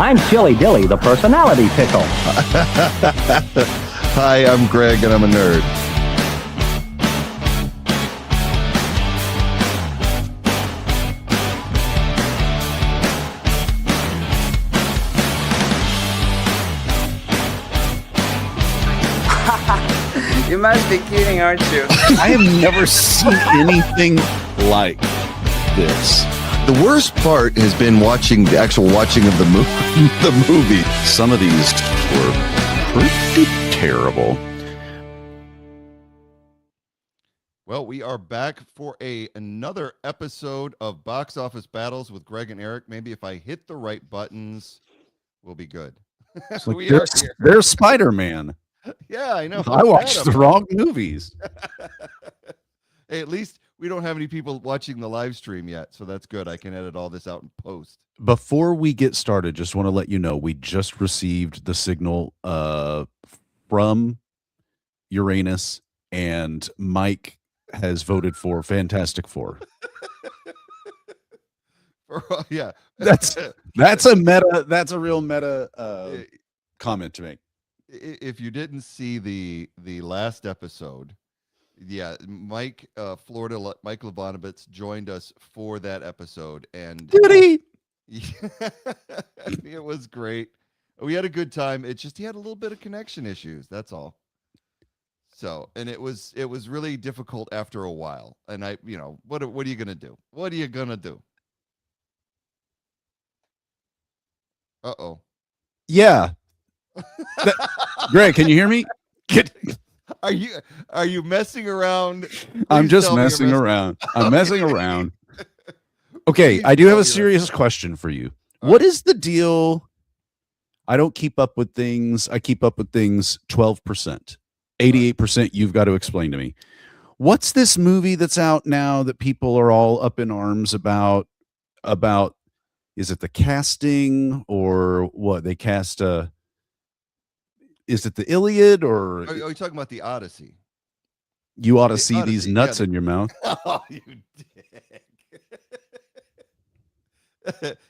I'm Chili Dilly, the personality pickle. Hi, I'm Greg, and I'm a nerd. You must be kidding, aren't you? I have never seen anything like this. The worst part has been the actual watching of the movie. Some of these were pretty terrible. Well, we are back for another episode of Box Office Battles with Greg and Eric. Maybe if I hit the right buttons, we'll be good. It's like there's Spider-Man. Yeah, I know. I watched the wrong movies. Hey, at least we don't have any people watching the live stream yet, so that's good. I can edit all this out in post. Before we get started, just want to let you know we just received the signal from Uranus, and Mike has voted for Fantastic Four. Yeah, that's a real meta comment to make. If you didn't see the last episode, yeah, Mike Levanovitz joined us for that episode, and did he? It was great. We had a good time. It's just he had a little bit of connection issues. That's all. So, and it was really difficult after a while. And what are you gonna do? What are you gonna do? Uh-oh. Yeah. Greg, can you hear me? Are you messing around? I'm just messing around. I'm messing around. Okay, I do have a serious question for you. What is the deal? I don't keep up with things. I keep up with things 12%. 88% you've got to explain to me. What's this movie that's out now that people are all up in arms about is it the casting or what? They cast is it the Iliad or are you talking about the Odyssey? You ought to see Odyssey, these nuts in your mouth. Oh, you dick.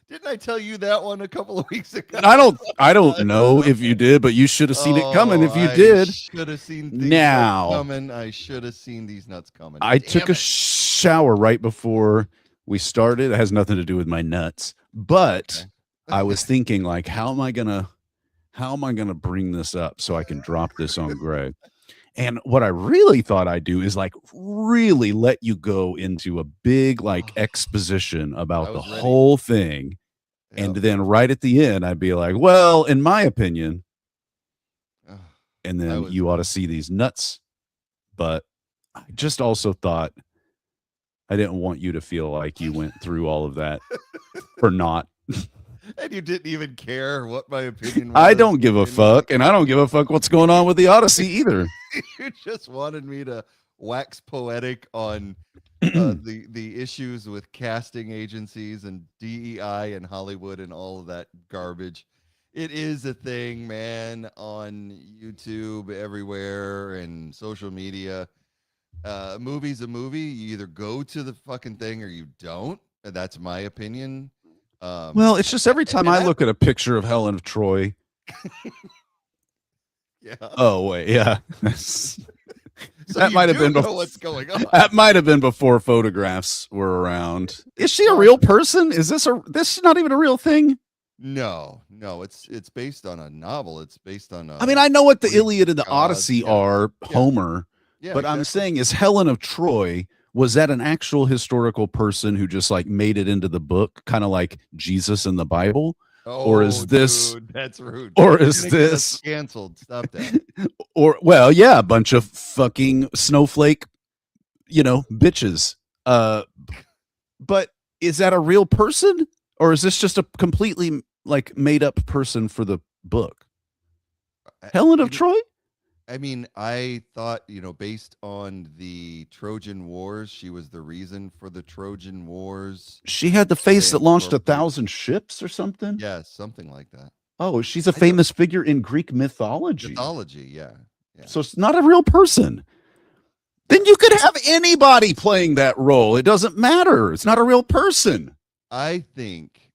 Didn't I tell you that one a couple of weeks ago? I don't know if you did, but you should have seen it coming if you did. I should have seen these nuts coming. I should have seen these nuts coming. I took a shower right before we started. It has nothing to do with my nuts, but I was thinking, like, how am I gonna bring this up so I can drop this on Greg? And what I really thought I'd do is like really let you go into a big like exposition about the whole thing. Yep. And then right at the end, I'd be like, well, in my opinion, and then you ought to see these nuts. But I just also thought I didn't want you to feel like you went through all of that for naught. And you didn't even care what my opinion was. I don't give a fuck, and I don't give a fuck what's going on with the Odyssey either. You just wanted me to wax poetic on the issues with casting agencies and DEI and Hollywood and all of that garbage. It is a thing, man, on YouTube, everywhere, and social media. A movie's a movie. You either go to the fucking thing or you don't. That's my opinion. Well, it's just every time I look at a picture of Helen of Troy. Yeah. Oh wait, yeah. So that might have been before what's going on. That might have been before photographs were around. Is she a real person? Is this not even a real thing? No, it's based on a novel. It's based on I mean, I know what the Iliad and the Odyssey are, Homer. Yeah, but exactly. I'm saying is Helen of Troy, was that an actual historical person who just like made it into the book, kind of like Jesus in the Bible? Or is this that's rude. Or is this canceled? Stop that. Or well, yeah, a bunch of fucking snowflake, bitches. But is that a real person? Or is this just a completely like made up person for the book? Helen of Troy? I mean, I thought, based on the Trojan Wars, she was the reason for the Trojan Wars. She had the face that launched 1,000 ships or something? Yeah, something like that. Oh, she's a famous figure in Greek mythology. Yeah. So it's not a real person. Then you could have anybody playing that role. It doesn't matter. It's not a real person. I think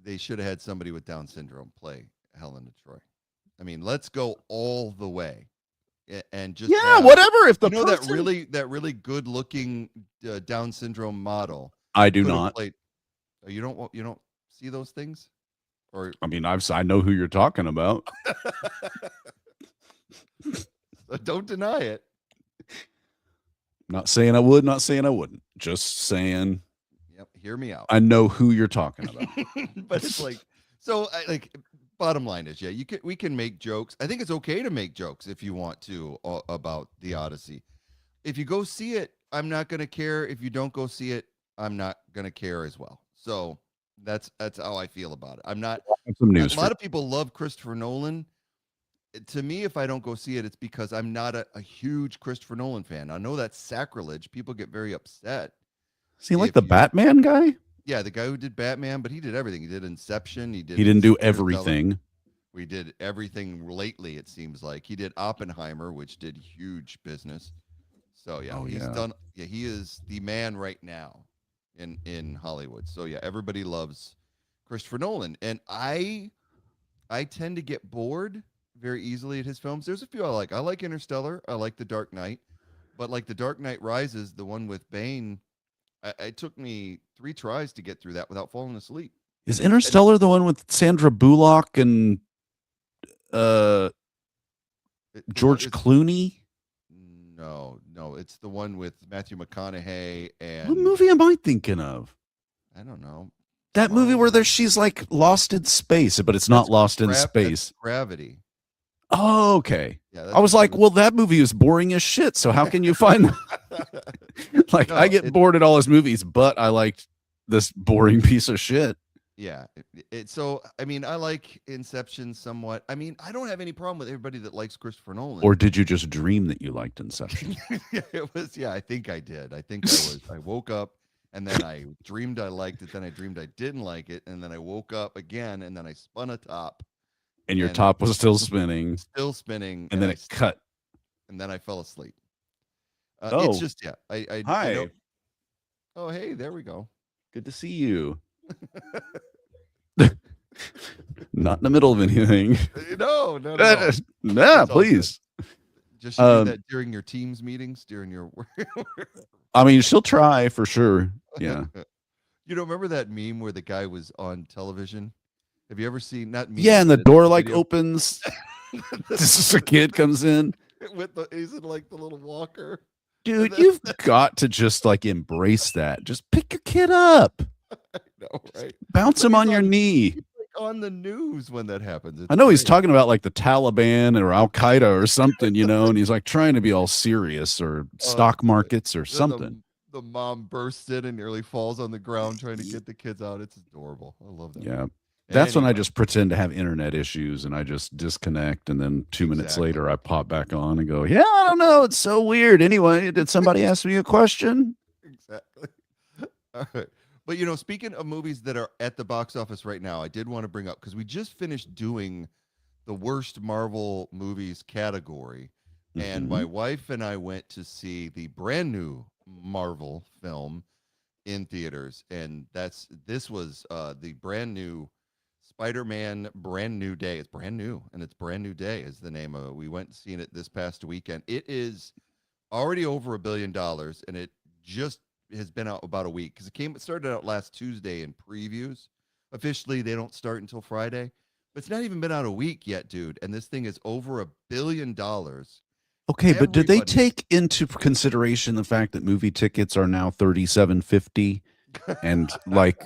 they should have had somebody with Down syndrome play Helen of Troy. I mean, let's go all the way, and just Yeah, have, whatever. If the you know, person... that really good looking Down syndrome model. I do could have not. played. You don't see those things, or I mean, I know who you're talking about. don't deny it. Not saying I would, not saying I wouldn't. Just saying Yep, hear me out. I know who you're talking about. But it's like, so like, bottom line is, yeah, we can make jokes. I think it's okay to make jokes if you want to about the Odyssey. If you go see it, I'm not gonna care. If you don't go see it, I'm not gonna care as well. So that's how I feel about it. I'm not. Some news. A lot of people love Christopher Nolan. To me, if I don't go see it, it's because I'm not a huge Christopher Nolan fan. I know that's sacrilege. People get very upset. Is he like the Batman guy? Yeah, the guy who did Batman, but he did everything. He did Inception. He didn't do everything. We did everything lately, it seems like. He did Oppenheimer, which did huge business. So yeah, he's done. Yeah, he is the man right now in Hollywood. So yeah, everybody loves Christopher Nolan, and I tend to get bored very easily at his films. There's a few I like. I like Interstellar. I like The Dark Knight, but like The Dark Knight Rises, the one with Bane, it took me 3 tries to get through that without falling asleep. Is Interstellar the one with Sandra Bullock and George Clooney? No, it's the one with Matthew McConaughey and... What movie am I thinking of? I don't know. That movie where she's like lost in space, but it's not lost in space. Gravity. Oh, okay. Yeah, I was like, well, that movie is boring as shit. So how can you find like, no, I get bored at all his movies, but I liked this boring piece of shit. Yeah. So, I mean, I like Inception somewhat. I mean, I don't have any problem with everybody that likes Christopher Nolan. Or did you just dream that you liked Inception? I think I did. I woke up and then I dreamed I liked it. Then I dreamed I didn't like it. And then I woke up again and then I spun a top. And your top was still spinning. And then it cut. And then I fell asleep. Oh. It's just, yeah. Hi. Oh, hey, there we go. Good to see you. Not in the middle of anything. No. Nah, please. Just do that during your Teams meetings, during your work. I mean, she'll try for sure. Yeah. You don't remember that meme where the guy was on television? Have you ever seen that meme? Yeah, and the door like opens. Just a kid comes in. He's in like the little walker. Dude, you've got to just like embrace that. Just pick your kid up. I know, right? Bounce him on your knee. He's like on the news when that happens. I know he's talking about like the Taliban or Al Qaeda or something, and he's like trying to be all serious or stock markets or something. The mom bursts in and nearly falls on the ground trying to get the kids out. It's adorable. I love that. Yeah. That's when I just pretend to have internet issues and I just disconnect. And then 2 minutes later, I pop back on and go, yeah, I don't know. It's so weird. Anyway, did somebody ask me a question? Exactly. All right. But, speaking of movies that are at the box office right now, I did want to bring up, because we just finished doing the worst Marvel movies category. And my wife and I went to see the brand new Marvel film in theaters. And this was the brand new Spider-Man Brand New Day. It's brand new, and it's Brand New Day is the name of it. We went and seen it this past weekend. It is already over $1 billion, and it just has been out about a week, because it started out last Tuesday in previews. Officially, they don't start until Friday, but it's not even been out a week yet, dude. And this thing is over $1 billion. Okay, but did they take into consideration the fact that movie tickets are now $37.50, and like?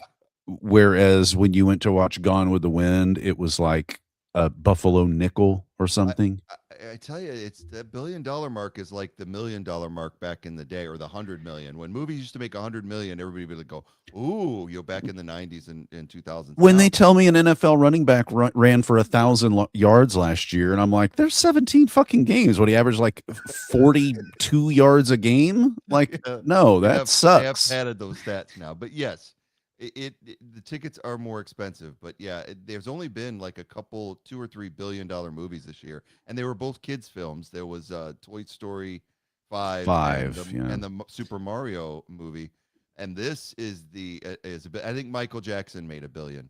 Whereas when you went to watch Gone with the Wind, it was like a Buffalo nickel or something. I tell you, it's the $1 billion mark is like the $1 million mark back in the day, or the 100 million. When movies used to make 100 million, everybody would go, "Ooh, back in the 90s and 2000s." When they tell me an NFL running back ran for 1,000 yards last year, and I'm like, "There's 17 fucking games. What, he averaged like 42 yards a game?" Like, no, that sucks. I have added those stats now, but yes. The tickets are more expensive, but yeah, there's only been like a couple, $2 or $3 billion movies this year, and they were both kids films. There was Toy Story 5 and the Super Mario movie, and this is I think Michael Jackson made $1 billion.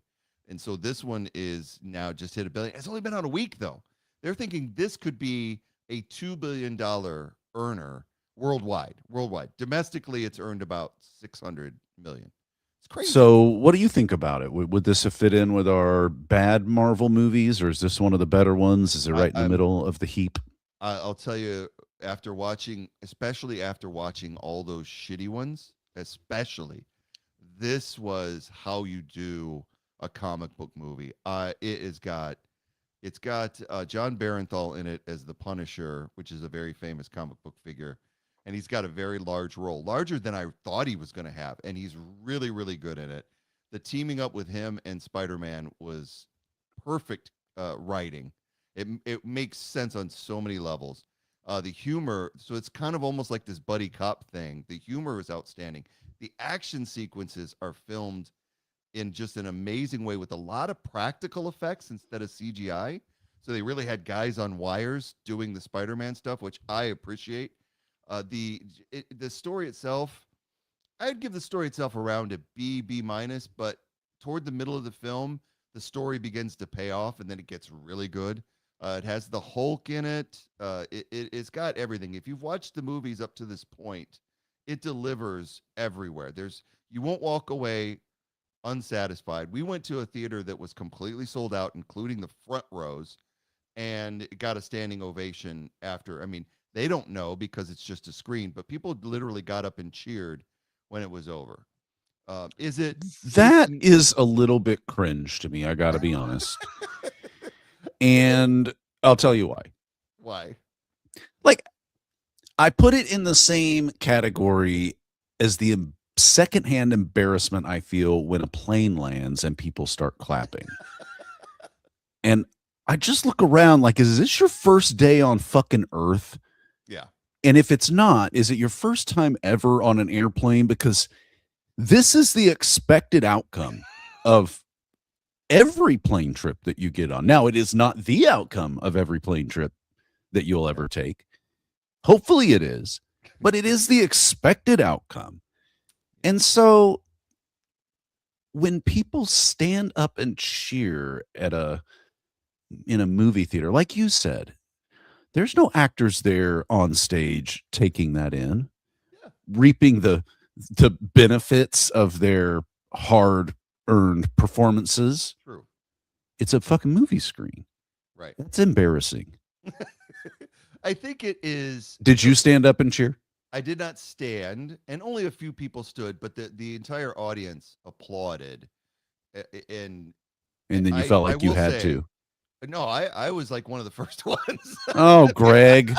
And so this one is now just hit $1 billion. It's only been out a week though. They're thinking this could be a $2 billion earner worldwide. Worldwide. Domestically, it's earned about 600 million. It's crazy. So, what do you think about it? Would this have fit in with our bad Marvel movies, or is this one of the better ones? Is it right in the middle of the heap? I'll tell you, after watching, especially after watching all those shitty ones, especially, this was how you do a comic book movie. It's got John Barenthal in it as the Punisher, which is a very famous comic book figure, and he's got a very large role, larger than I thought he was going to have, and he's really, really good in it. The teaming up with him and Spider-Man was perfect writing. It makes sense on so many levels. The humor, so it's kind of almost like this buddy cop thing. The humor is outstanding. The action sequences are filmed in just an amazing way with a lot of practical effects instead of CGI. So they really had guys on wires doing the Spider-Man stuff, which I appreciate. The story itself, I'd give the story itself around a B minus, but toward the middle of the film, the story begins to pay off, and then it gets really good. It has the Hulk in it. It's got everything. If you've watched the movies up to this point, it delivers everywhere. You won't walk away unsatisfied. We went to a theater that was completely sold out, including the front rows, and it got a standing ovation after. I mean, they don't know because it's just a screen, but people literally got up and cheered when it was over. Is it? That is a little bit cringe to me. I got to be honest. And I'll tell you why. Why? Like, I put it in the same category as the secondhand embarrassment I feel when a plane lands and people start clapping. And I just look around like, is this your first day on fucking Earth? Yeah. And if it's not, is it your first time ever on an airplane? Because this is the expected outcome of every plane trip that you get on. Now, it is not the outcome of every plane trip that you'll ever take. Hopefully it is, but it is the expected outcome. And so when people stand up and cheer in a movie theater, like you said, there's no actors there on stage taking that in, reaping the benefits of their hard-earned performances. True. It's a fucking movie screen. Right. That's embarrassing. I think it is. Did you stand up and cheer? I did not stand, and only a few people stood, but the entire audience applauded. And then you felt like you had to. No, I was like one of the first ones. Oh, Greg.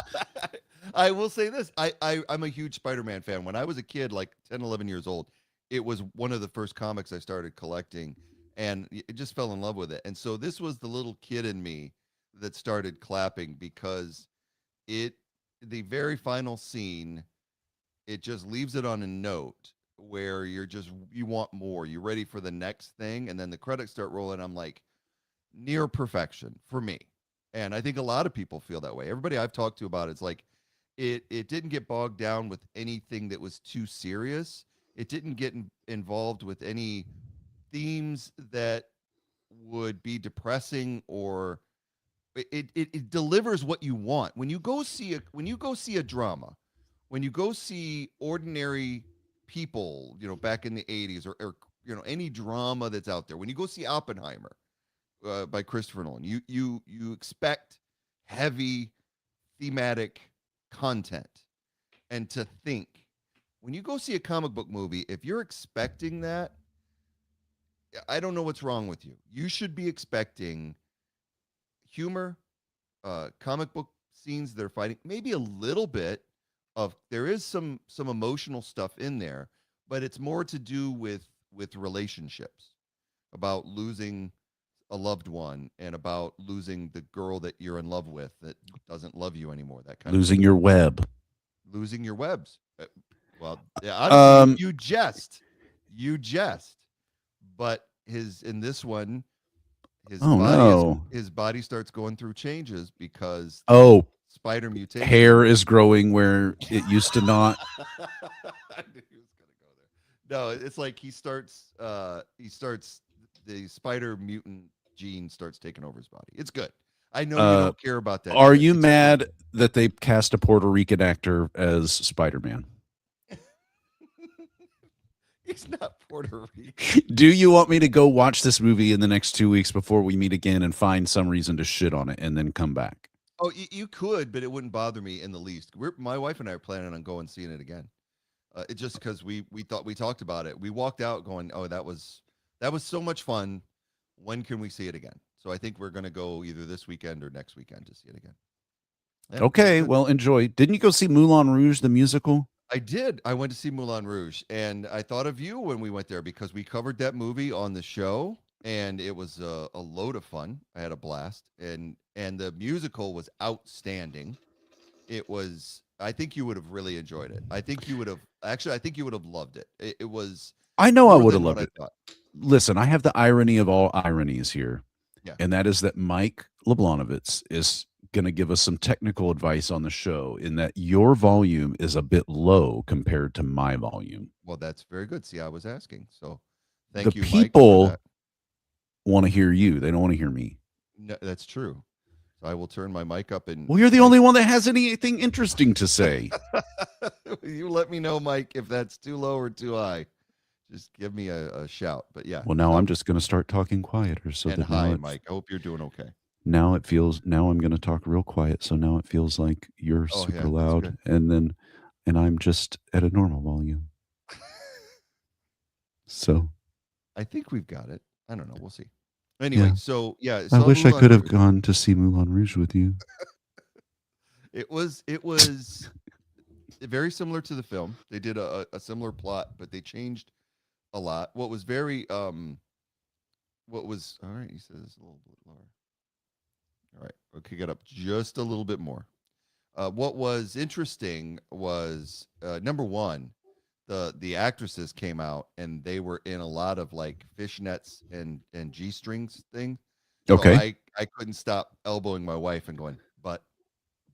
I will say this. I'm a huge Spider-Man fan. When I was a kid, like 10, 11 years old, it was one of the first comics I started collecting, and it just fell in love with it. And so this was the little kid in me that started clapping because the very final scene, it just leaves it on a note where you want more. You're ready for the next thing, and then the credits start rolling. I'm like, near perfection for me. And I think a lot of people feel that way. Everybody I've talked to about it's like it didn't get bogged down with anything that was too serious. It didn't get involved with any themes that would be depressing, or it delivers what you want. When you go see a drama, when you go see ordinary people, back in the 80s or any drama that's out there, when you go see Oppenheimer by Christopher Nolan, you expect heavy thematic content and to think. When you go see a comic book movie, if you're expecting that, I don't know what's wrong with you. You should be expecting humor, comic book scenes they're fighting, maybe a little bit of, there is some emotional stuff in there, but it's more to do with relationships, about losing a loved one and about losing the girl that you're in love with that doesn't love you anymore. That kind losing your web, losing your webs. Well, yeah, you jest, but in this one, his body starts going through changes because spider mutation. Hair is growing where it used to not. I knew he was gonna go there. No, it's like he starts the spider mutant gene starts taking over his body. It's good. I know you don't care about that. Are shit. you It's mad that they cast a Puerto Rican actor as Spider-Man? He's not Puerto Rican. Do you want me to go watch this movie in the next 2 weeks before we meet again and find some reason to shit on it and then come back? Oh, you could, but it wouldn't bother me in the least. My wife and I are planning on going seeing it again. It just because we talked about it. We walked out going, oh, that was so much fun. When can we see it again? So I think we're gonna go either this weekend or next weekend to see it again. Yeah, Okay, good. well, enjoy. Didn't you go see Moulin Rouge, the musical? I did. I went to see Moulin Rouge, and I thought of you when we went there because we covered that movie on the show, and it was a load of fun. I had a blast, and the musical was outstanding. It was. I think you would have really enjoyed it. I think you would have actually. I think you would have loved it. It was. I know I more would have than what loved it. I thought. Listen, I have the irony of all ironies here. Yeah. And that is that Mike Leblanovitz is going to give us some technical advice on the show in that your volume is a bit low compared to my volume. Well, that's very good. See, I was asking. So The thank you, Mike, people for that. want to hear you. They don't want to hear me. No, that's true. So I will turn my mic up and Well, you're the only one that has anything interesting to say. you let me know, Mike, if that's too low or too high. Just give me a shout. But yeah. Well, now so- I'm just going to start talking quieter. So and that now hi, it's- Mike. I hope you're doing okay. now it feels, now I'm going to talk real quiet. So now it feels like you're Oh, yeah, super that's loud and I'm just at a normal volume. So I think we've got it. I don't know. We'll see. Anyway, Yeah. so yeah. I saw wish I Moulin could have Rouge. gone to see Moulin Rouge with you. It was very similar to the film. They did a similar plot, but they changed a lot. What was all right, he says a little bit lower. All right, okay, get up just a little bit more. What was interesting was number one, the actresses came out and they were in a lot of like fishnets and G-strings thing. So Okay. I couldn't stop elbowing my wife and going,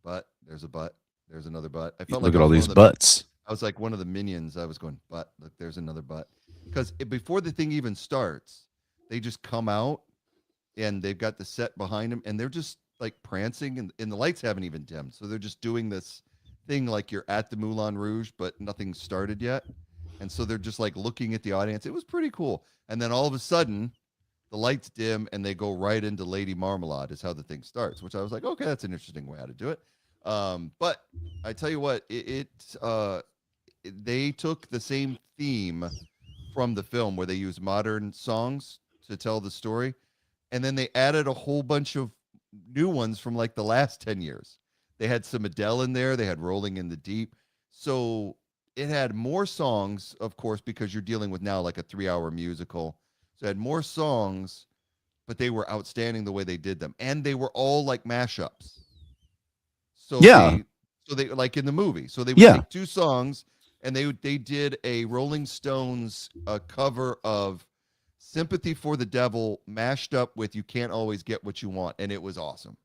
but, there's a butt, there's another butt. I felt Look like at I all was one these of the- butts. I was like one of the minions. I was going, but look, there's another butt. Because before the thing even starts, they just come out and they've got the set behind them and they're just like prancing and the lights haven't even dimmed. So they're just doing this thing like you're at the Moulin Rouge, but nothing's started yet. And so they're just like looking at the audience. It was pretty cool. And then all of a sudden, the lights dim and they go right into Lady Marmalade is how the thing starts, which I was like, okay, that's an interesting way how to do it. But I tell you what, they took the same theme from the film where they use modern songs to tell the story, and then they added a whole bunch of new ones from like the last 10 years. They had some Adele in there, they had Rolling in the Deep. So it had more songs, of course, because you're dealing with now like a 3-hour musical. So it had more songs, but they were outstanding the way they did them, and they were all like mashups. So Yeah. they like in the movie. So they would Yeah. take two songs and they did a Rolling Stones cover of Sympathy for the Devil mashed up with You Can't Always Get What You Want, and it was awesome.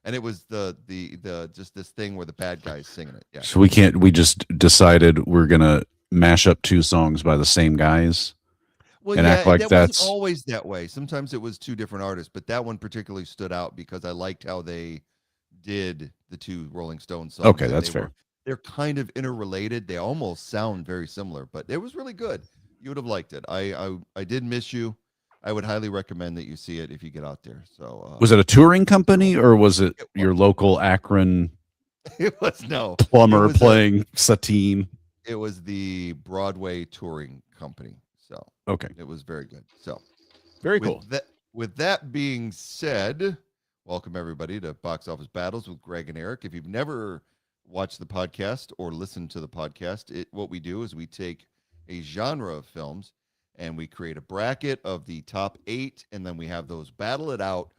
And it was the just this thing where the bad guys singing it. Yeah. So we just decided we're going to mash up two songs by the same guys. Well, and yeah, act like that that's- wasn't always that way. Sometimes it was two different artists, but that one particularly stood out because I liked how they did the two Rolling Stones songs. Okay, and that's fair. They're kind of interrelated. They almost sound very similar, but it was really good. You would have liked it. I did miss you. I would highly recommend that you see it if you get out there. So Was it a touring company or was it It your local Akron it was no plumber it was playing Satine? it was the Broadway touring company. So Okay. it was very good. So Very cool. With that being said, welcome everybody to Box Office Battles with Greg and Eric. If you've never watched the podcast or listened to the podcast, what we do is we take a genre of films and we create a bracket of the top 8, and then we have those battle it out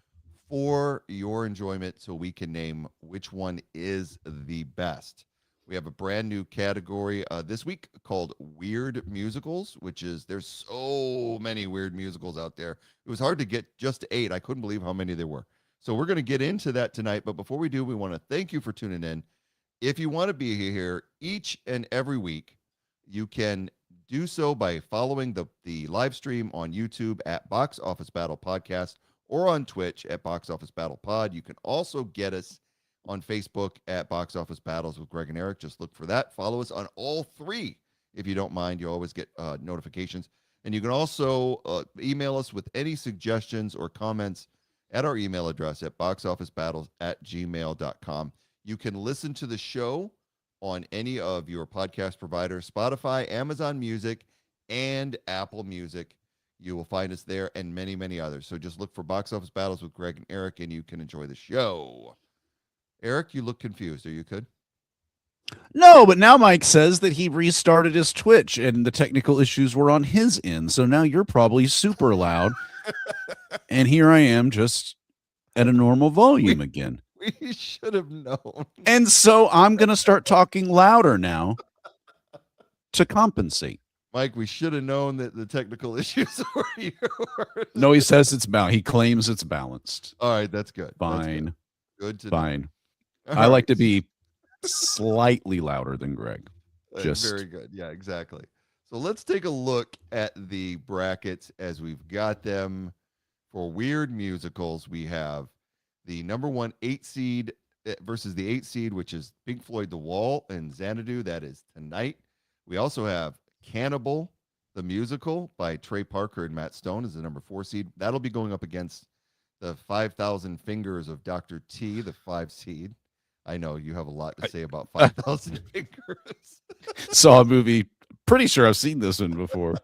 for your enjoyment so we can name which one is the best. We have a brand new category this week called Weird Musicals, which is there's so many weird musicals out there. It was hard to get just 8. I couldn't believe how many there were. So we're going to get into that tonight. But before we do, we want to thank you for tuning in. If you want to be here each and every week, you can do so by following the live stream on YouTube at Box Office Battle Podcast or on Twitch at Box Office Battle Pod. You can also get us on Facebook at Box Office Battles with Greg and Eric. Just look for that. Follow us on all three if you don't mind. You always get notifications. And you can also email us with any suggestions or comments at our email address at boxofficebattles@gmail.com. You can listen to the show on any of your podcast providers, Spotify, Amazon Music, and Apple Music. You will find us there and many, many others. So just look for Box Office Battles with Greg and Eric, and you can enjoy the show. Eric, you look confused. Are you good? No, but now Mike says that he restarted his Twitch and the technical issues were on his end. So now you're probably super loud. And here I am just at a normal volume again. We should have known. And so I'm going to start talking louder now to compensate. Mike, we should have known that the technical issues were yours. No, he says it's balanced. He claims it's balanced. All right, that's good. Fine. That's good to Fine. know. I like to be slightly louder than Greg. Just very good. Yeah, exactly. So let's take a look at the brackets as we've got them. For weird musicals, we have the number 1 8 seed versus the 8 seed, which is Pink Floyd The Wall and Xanadu. That is tonight. We also have Cannibal, the musical by Trey Parker and Matt Stone is the number 4 seed. That'll be going up against the 5,000 Fingers of Dr. T, the 5 seed. I know you have a lot to say about 5,000 Fingers. saw a movie. Pretty sure I've seen this one before.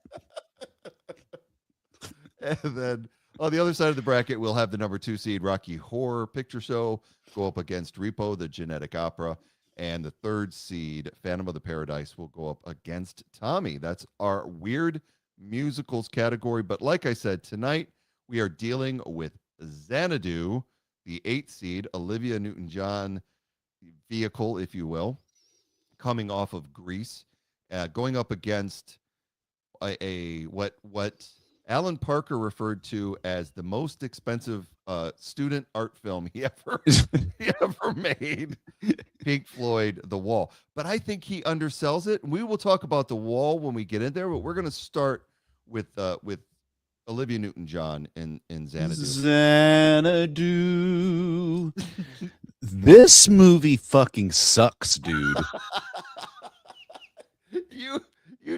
And then on the other side of the bracket, we'll have the number 2 seed Rocky Horror Picture Show go up against Repo, the Genetic Opera. And the 3rd seed, Phantom of the Paradise, will go up against Tommy. That's our weird musicals category. But like I said, tonight we are dealing with Xanadu, the 8th seed, Olivia Newton-John vehicle, if you will, coming off of Grease, going up against what Alan Parker referred to as the most expensive student art film he ever made, Pink Floyd, The Wall. But I think he undersells it. We will talk about The Wall when we get in there, but we're going to start with Olivia Newton-John in Xanadu. Xanadu. This movie fucking sucks, dude. You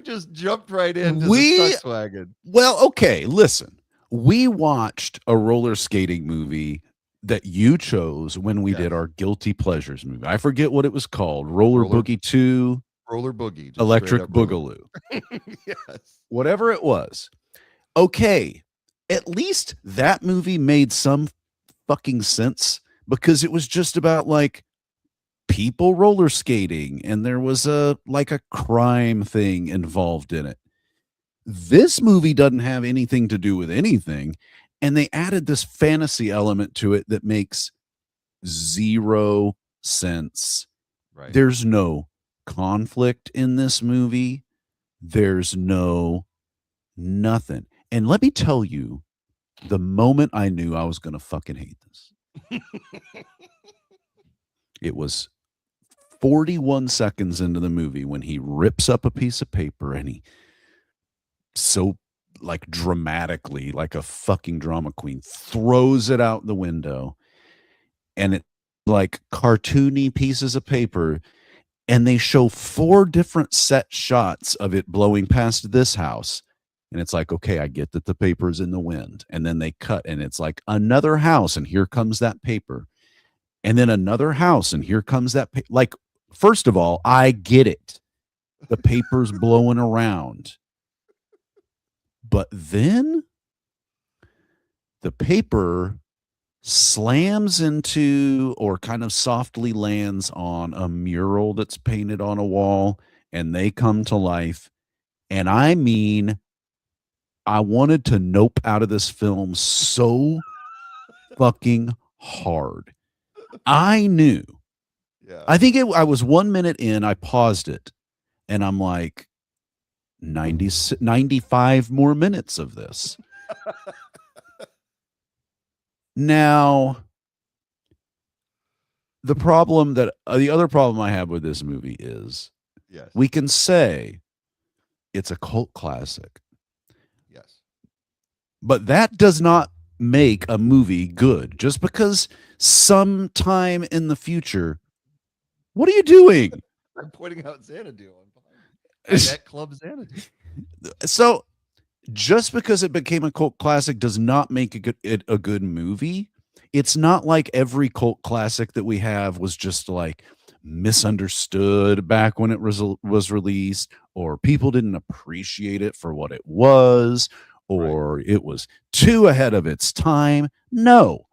just jumped right into the sex wagon. Well, okay, listen. We watched a roller skating movie that you chose when we did our Guilty Pleasures movie. I forget what it was called. Roller Boogie 2. Roller Boogie. Just Electric Boogaloo. Yes. Whatever it was. Okay, at least that movie made some fucking sense because it was just about like people roller skating and there was a crime thing involved in it. This movie doesn't have anything to do with anything, and they added this fantasy element to it that makes zero sense. Right. There's no conflict in this movie. There's nothing. And let me tell you, the moment I knew I was going to fucking hate this, it was 41 seconds into the movie when he rips up a piece of paper and he so like dramatically, like a fucking drama queen, throws it out the window, and it like cartoony pieces of paper, and they show 4 different set shots of it blowing past this house. And it's like, okay, I get that the paper's in the wind. And then they cut and it's like another house and here comes that paper. And then another house and here comes that like, first of all, I get it. The paper's blowing around. But then the paper slams into or kind of softly lands on a mural that's painted on a wall and they come to life. And I mean, I wanted to nope out of this film so fucking hard. I knew. Yeah. I think I was 1 minute in, I paused it, and I'm like, 95 more minutes of this. Now, the other problem I have with this movie is yes. we can say it's a cult classic. Yes. But that does not make a movie good. Just because sometime in the future, what are you doing? I'm pointing out Xanadu. I'm at Club Xanadu. So just because it became a cult classic does not make it a good movie. It's not like every cult classic that we have was just like misunderstood back when it was released, or people didn't appreciate it for what it was, or it was too ahead of its time. No.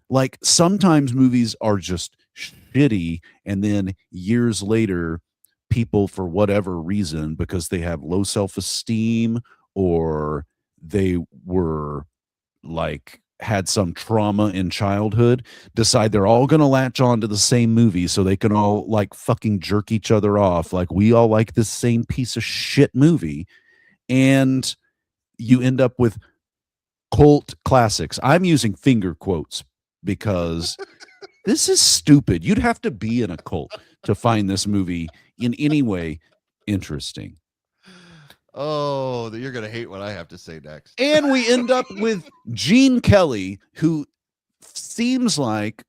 Like sometimes movies are just shitty, and then years later, people, for whatever reason, because they have low self-esteem or they were like had some trauma in childhood, decide they're all going to latch on to the same movie so they can all like fucking jerk each other off. Like we all like this same piece of shit movie. And you end up with cult classics. I'm using finger quotes because this is stupid. You'd have to be in a cult to find this movie in any way interesting. Oh, you're going to hate what I have to say next. And we end up with Gene Kelly, who seems like,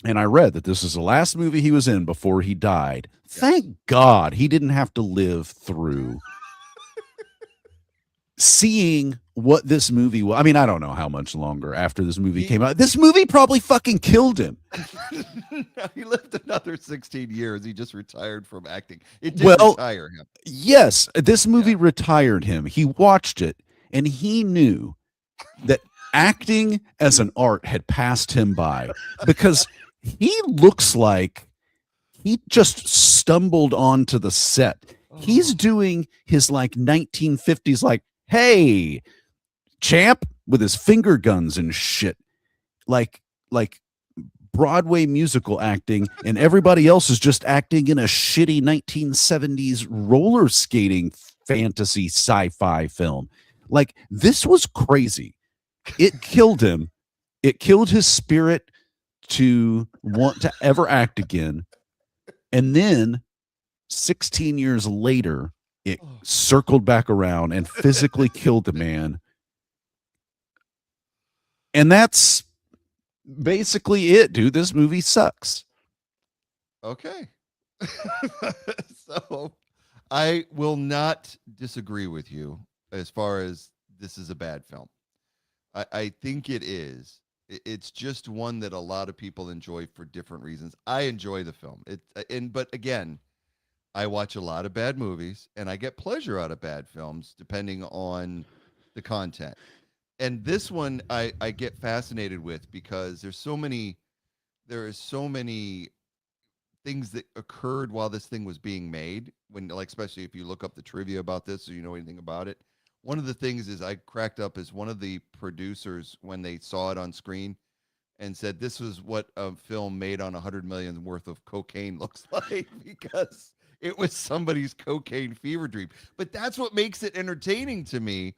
and I read that this is the last movie he was in before he died. Yes. Thank God he didn't have to live through seeing what this movie was. I mean, I don't know how much longer after this movie came out. This movie probably fucking killed him. He lived another 16 years. He just retired from acting. It did retire him. Yes, this movie retired him. He watched it and he knew that acting as an art had passed him by, because he looks like he just stumbled onto the set. He's doing his like 1950s like, hey, champ, with his finger guns and shit, like Broadway musical acting, and everybody else is just acting in a shitty 1970s roller skating fantasy sci-fi film. Like, this was crazy. It killed him. It killed his spirit to want to ever act again. And then 16 years later, it circled back around and physically killed the man. And that's basically it, dude. This movie sucks. Okay. So I will not disagree with you as far as this is a bad film. I think it is. It's just one that a lot of people enjoy for different reasons. I enjoy the film. But again, I watch a lot of bad movies and I get pleasure out of bad films depending on the content. And this one I get fascinated with because there are so many things that occurred while this thing was being made, when, like, especially if you look up the trivia about this, so you know anything about it. One of the things is I cracked up is one of the producers, when they saw it on screen, and said this was what a film made on 100 million worth of cocaine looks like, because it was somebody's cocaine fever dream. But that's what makes it entertaining to me,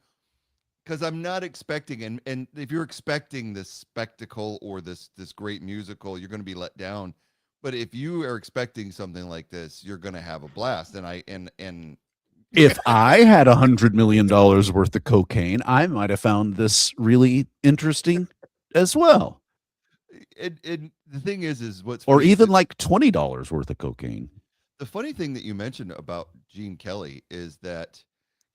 because I'm not expecting, and if you're expecting this spectacle or this great musical, you're going to be let down. But if you are expecting something like this, you're going to have a blast. And if I had $100 million worth of cocaine, I might have found this really interesting as well. And the thing is what's or even like $20 worth of cocaine. The funny thing that you mentioned about Gene Kelly is that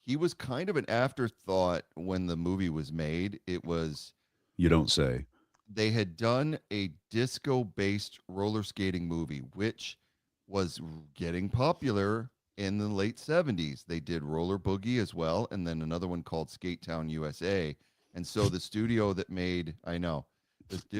he was kind of an afterthought when the movie was made. It was, you don't say. They had done a disco-based roller skating movie, which was getting popular in the late 70s. They did Roller Boogie as well, and then another one called Skate Town USA. And so the studio that made, I know,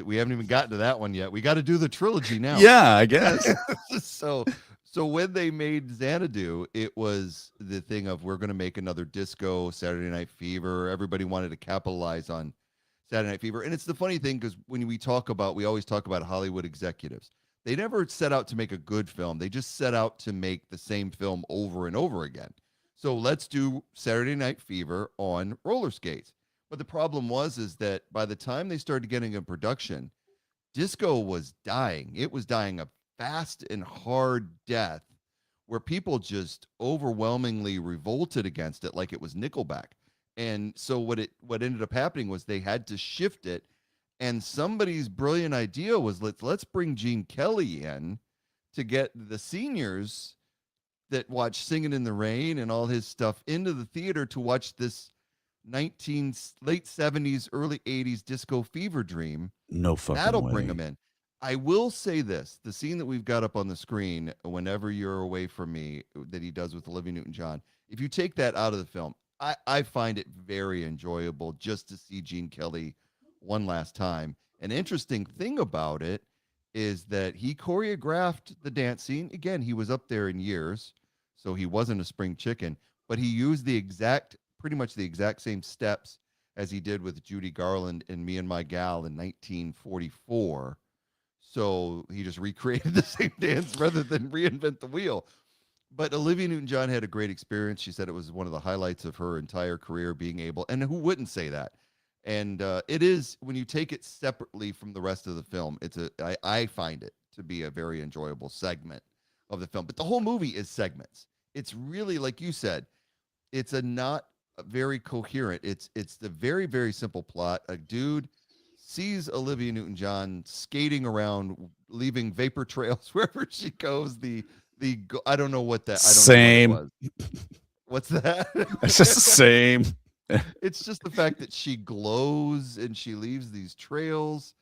we haven't even gotten to that one yet. We got to do the trilogy now. Yeah, I guess. So when they made Xanadu, it was the thing of, we're going to make another disco Saturday Night Fever. Everybody wanted to capitalize on Saturday Night Fever. And it's the funny thing, because when we always talk about Hollywood executives. They never set out to make a good film. They just set out to make the same film over and over again. So let's do Saturday Night Fever on roller skates. But the problem is that by the time they started getting in production, disco was dying. It was dying a fast and hard death, where people just overwhelmingly revolted against it like it was Nickelback. And so what ended up happening was they had to shift it, and somebody's brilliant idea was let's bring Gene Kelly in to get the seniors that watch Singing in the Rain and all his stuff into the theater to watch this late 70s, early 80s disco fever dream. No fucking That'll way. bring them in. I will say this, the scene that we've got up on the screen, Whenever You're Away From Me, that he does with Olivia Newton-John, if you take that out of the film, I find it very enjoyable just to see Gene Kelly one last time. An interesting thing about it is that he choreographed the dance scene. Again, he was up there in years, so he wasn't a spring chicken, but he used pretty much the exact same steps as he did with Judy Garland in Me and My Gal in 1944. So he just recreated the same dance rather than reinvent the wheel. But Olivia Newton-John had a great experience. She said it was one of the highlights of her entire career, being able, and who wouldn't say that? And it is, when you take it separately from the rest of the film, I find it to be a very enjoyable segment of the film. But the whole movie is segments. It's really, like you said, it's not very coherent. It's the very, very simple plot. A dude sees Olivia Newton-John skating around, leaving vapor trails wherever she goes. I don't know what that. I don't know what it was. What's that? It's just the same. It's just the fact that she glows and she leaves these trails,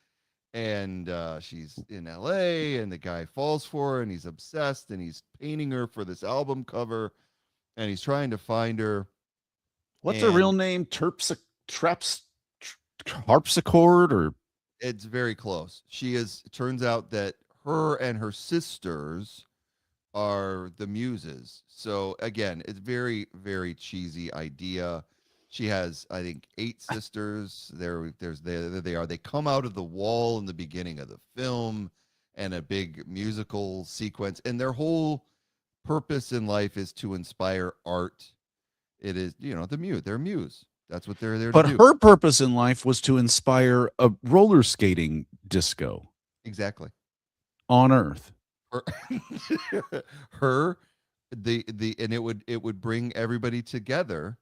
and she's in LA, and the guy falls for her, and he's obsessed, and he's painting her for this album cover, and he's trying to find her. What's her real name? Harpsichord, or it's very close. It turns out that her and her sisters are the muses. So again, it's very, very cheesy idea. She has, I think, 8 sisters. There they are. They come out of the wall in the beginning of the film, and a big musical sequence. And their whole purpose in life is to inspire art. It is, their muse. That's what they're there to do. But her purpose in life was to inspire a roller skating disco. Exactly. On Earth. And it would bring everybody together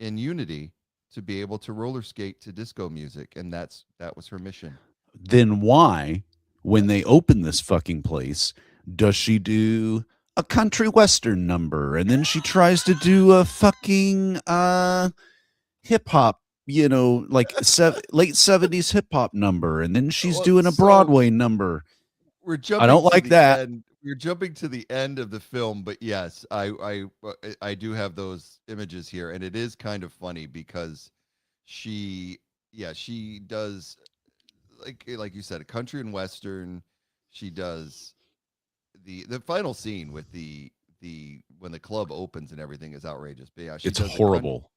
in unity to be able to roller skate to disco music, and that was her mission. Then why, when they open this fucking place, does she do a country western number, and then she tries to do a fucking hip hop, like late 70s hip hop number, and then she's doing a Broadway number? We're jumping. I don't like that. We're jumping to the end of the film, but yes, I do have those images here, and it is kind of funny because she does, like you said, a country and western. She does the final scene with the when the club opens and everything is outrageous. But yeah, it's horrible.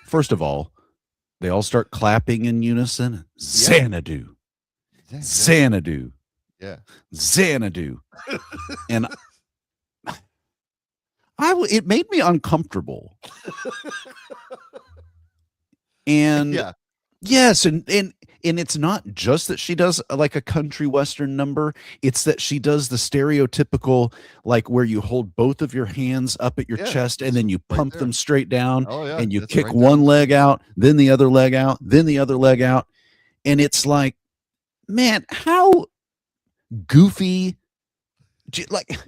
First of all, they all start clapping in unison. Xanadu. Xanadu. Yeah. Xanadu. And it made me uncomfortable. And yeah. Yes, and it's not just that she does like a country western number, it's that she does the stereotypical, like where you hold both of your hands up at your chest and then you pump them straight down, and you kick one leg out, then the other leg out, then the other leg out. And it's like, man, how goofy, like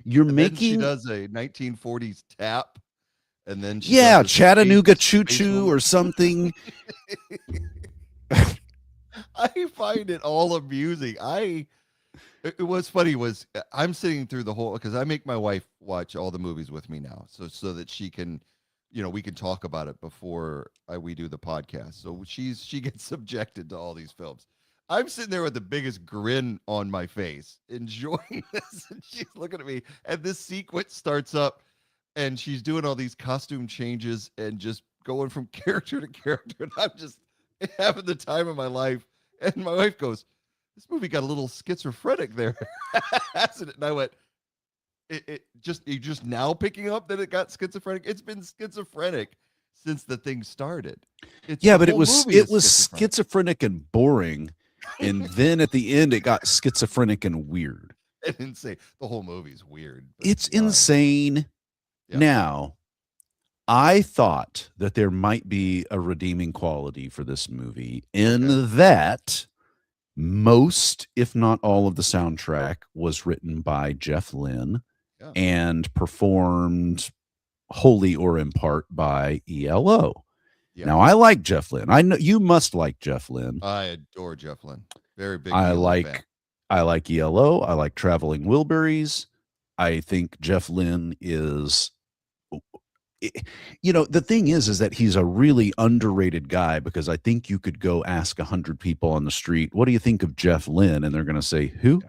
you're making. She does a 1940s tap. And then Chattanooga Choo Choo or something. I find it all amusing. It was funny was I'm sitting through the whole, because I make my wife watch all the movies with me now, so that she can, we can talk about it before we do the podcast. So she gets subjected to all these films. I'm sitting there with the biggest grin on my face, enjoying this, and she's looking at me, and this sequence starts up. And she's doing all these costume changes and just going from character to character. And I'm just having the time of my life. And my wife goes, "This movie got a little schizophrenic there, hasn't it?" And I went, you just now picking up that it got schizophrenic? It's been schizophrenic since the thing started. But it was schizophrenic and boring. And then at the end, it got schizophrenic and weird. I didn't say the whole movie's weird. But, It's insane. Yeah. Now, I thought that there might be a redeeming quality for this movie in that most, if not all, of the soundtrack was written by Jeff Lynne and performed wholly or in part by ELO. Yeah. Now, I like Jeff Lynne. I know you must like Jeff Lynne. I adore Jeff Lynne. Very big. I like ELO. I like Traveling Wilburys. I think Jeff Lynne is, you know, the thing is that he's a really underrated guy, because I think you could go ask 100 people on the street, what do you think of Jeff Lynne? And they're going to say, who?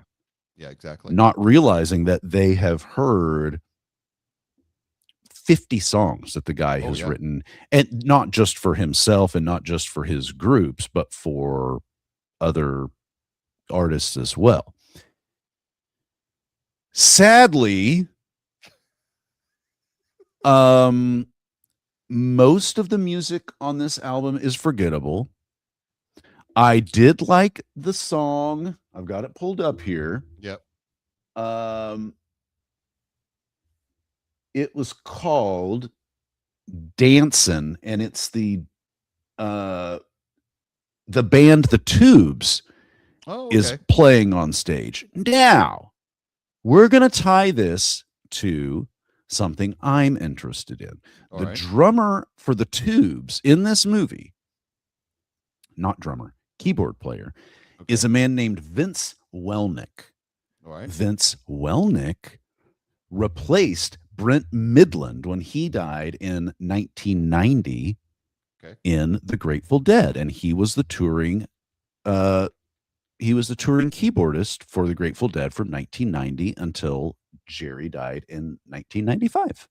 Yeah, exactly. Not realizing that they have heard 50 songs that the guy has written, and not just for himself and not just for his groups, but for other artists as well. Sadly, most of the music on this album is forgettable. I did like the song. I've got it pulled up here. Yep. It was called Dancin', and it's the band The Tubes is playing on stage. Now, we're going to tie this to something I'm interested in. The drummer for The Tubes in this movie, not drummer, keyboard player, is a man named Vince Welnick. Vince Welnick replaced Brent Midland when he died in 1990 in the Grateful Dead, and he was the touring keyboardist for the Grateful Dead from 1990 until Jerry died in 1995.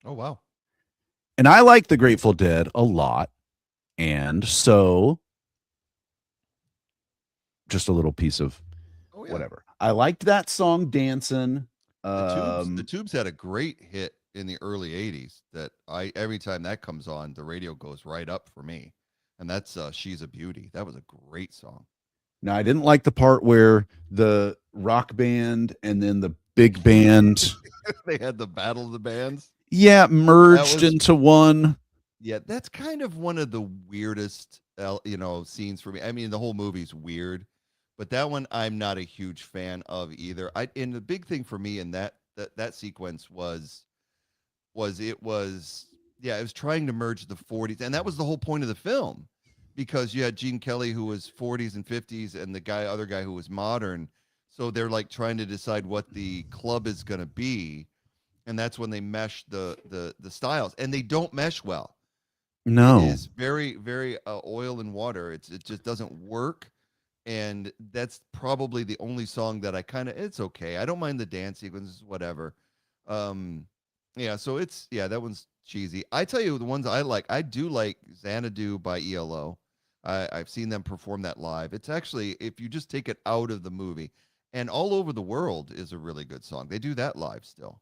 Oh, wow. And I like the Grateful Dead a lot. And so just a little piece of whatever. I liked that song, Dancin'. The Tubes had a great hit in the early 80s that every time that comes on, the radio goes right up for me. And that's She's a Beauty. That was a great song. Now, I didn't like the part where the rock band and then the big band they had the battle of the bands. Yeah, merged into one. Yeah, that's kind of one of the weirdest scenes for me. I mean, the whole movie's weird, but that one I'm not a huge fan of either. And the big thing for me in that sequence was it was trying to merge the 40s, and that was the whole point of the film, because you had Gene Kelly, who was 40s and 50s, and the other guy who was modern. So they're like trying to decide what the club is going to be, and that's when they mesh the styles, and they don't mesh well. No, it is very, very oil and water. It just doesn't work, and that's probably the only song that it's okay. I don't mind the dance sequences, whatever. So that one's cheesy. I tell you, the ones I like, I do like Xanadu by ELO. I've seen them perform that live. It's actually, if you just take it out of the movie, and All Over the World is a really good song. They do that live still,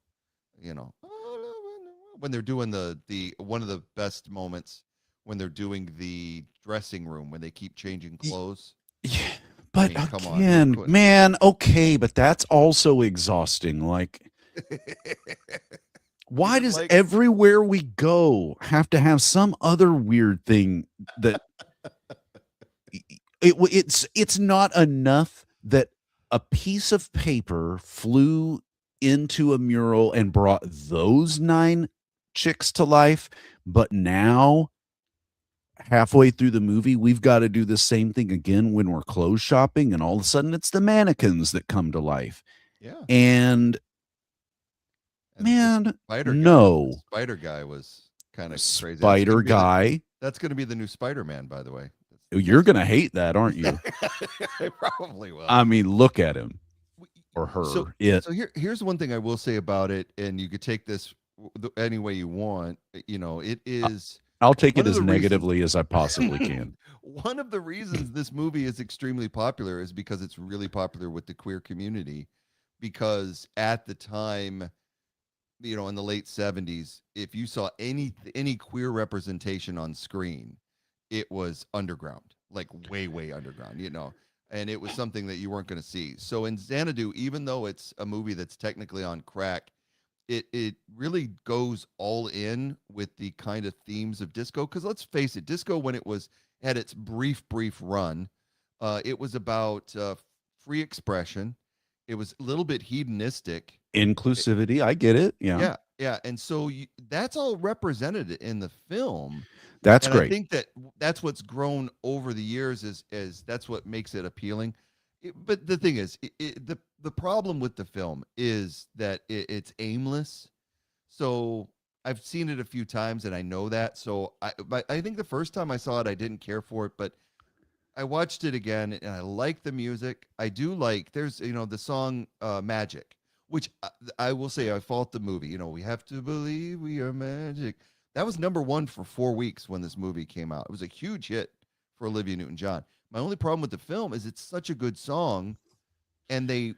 when they're doing the one of the best moments when they're doing the dressing room, when they keep changing clothes. Yeah, but come on, man, okay, but that's also exhausting. Like, why does everywhere we go have to have some other weird thing that it's not enough that a piece of paper flew into a mural and brought those 9 chicks to life, but now halfway through the movie we've got to do the same thing again when we're clothes shopping, and all of a sudden it's the mannequins that come to life. And man, Spider Guy was kind of crazy. Spider Guy, that's going to be the new Spider-Man, by the way. You're going to hate that, aren't you? I probably will. I mean, look at him or her. So here's one thing I will say about it, and you could take this any way you want. It is. I'll take it as negatively as I possibly can. One of the reasons this movie is extremely popular is because it's really popular with the queer community, because at the time, in the late 70s, if you saw any queer representation on screen, it was underground, like way, way underground. and it was something that you weren't going to see. So in Xanadu, even though it's a movie that's technically on crack, it really goes all in with the kind of themes of disco. Because let's face it, disco, when it was had its brief run, it was about free expression. It was a little bit hedonistic. Inclusivity, I get it. Yeah. Yeah, and so that's all represented in the film. That's And great. I think that's what's grown over the years is that's what makes it appealing. But the thing is, the problem with the film is that it's aimless. So I've seen it a few times and I know that. So I think the first time I saw it, I didn't care for it, but I watched it again and I like the music. I do like there's the song Magic, which I will say I fault the movie. We have to believe we are magic. That was number 1 for 4 weeks when this movie came out. It was a huge hit for Olivia Newton-John. My only problem with the film is it's such a good song, and they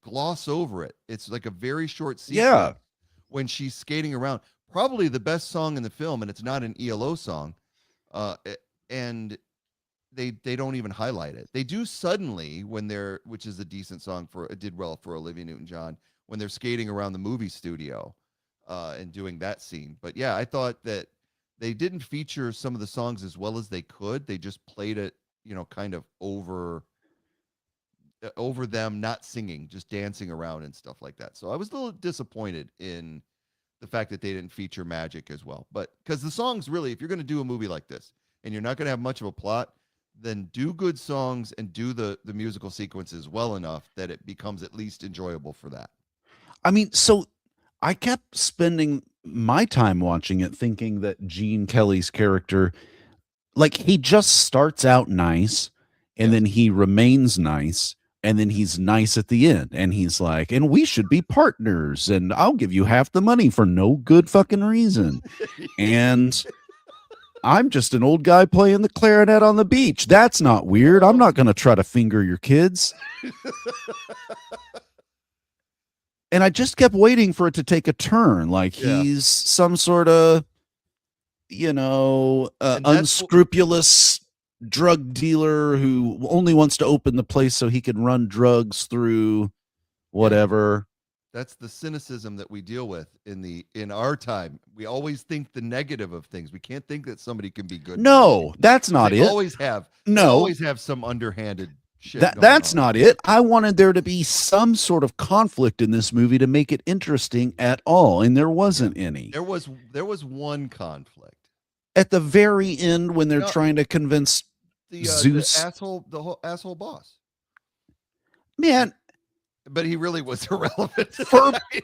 gloss over it. It's like a very short sequence when she's skating around. Probably the best song in the film, and it's not an ELO song. And they don't even highlight it. They do Suddenly which is a decent song it did well for Olivia Newton-John when they're skating around the movie studio and doing that scene. But yeah, I thought that they didn't feature some of the songs as well as they could. They just played it, kind of over them not singing, just dancing around and stuff like that. So I was a little disappointed in the fact that they didn't feature Magic as well. But because the songs really, if you're going to do a movie like this and you're not going to have much of a plot, then do good songs and do the musical sequences well enough that it becomes at least enjoyable for that. I mean, so I kept spending my time watching it thinking that Gene Kelly's character, like, he just starts out nice and then he remains nice and then he's nice at the end and he's like, and we should be partners and I'll give you half the money for no good fucking reason. And I'm just an old guy playing the clarinet on the beach. That's not weird. I'm not going to try to finger your kids. And I just kept waiting for it to take a turn. Like he's some sort of, unscrupulous drug dealer who only wants to open the place so he can run drugs through whatever. That's the cynicism that we deal with in our time. We always think the negative of things. We can't think that somebody can be good. No, that's not it. Always have some underhanded shit. That's not it. I wanted there to be some sort of conflict in this movie to make it interesting at all, and there wasn't any. There was one conflict at the very end when they're trying to convince Zeus, the whole asshole boss. Man. But he really was irrelevant.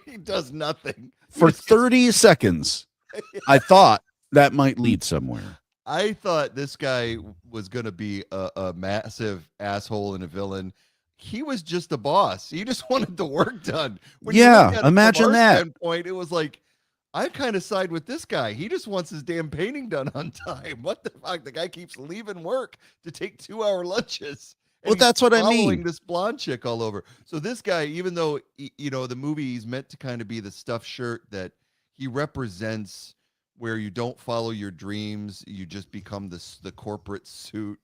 He does nothing. For 30 seconds, I thought that might lead somewhere. I thought this guy was going to be a massive asshole and a villain. He was just a boss. He just wanted the work done. Imagine that. Standpoint, it was like, I kind of side with this guy. He just wants his damn painting done on time. What the fuck? The guy keeps leaving work to take 2-hour lunches. Well, that's what I mean. Following this blonde chick all over. So this guy, even though the movie is meant to kind of be the stuffed shirt that he represents, where you don't follow your dreams, you just become the corporate suit.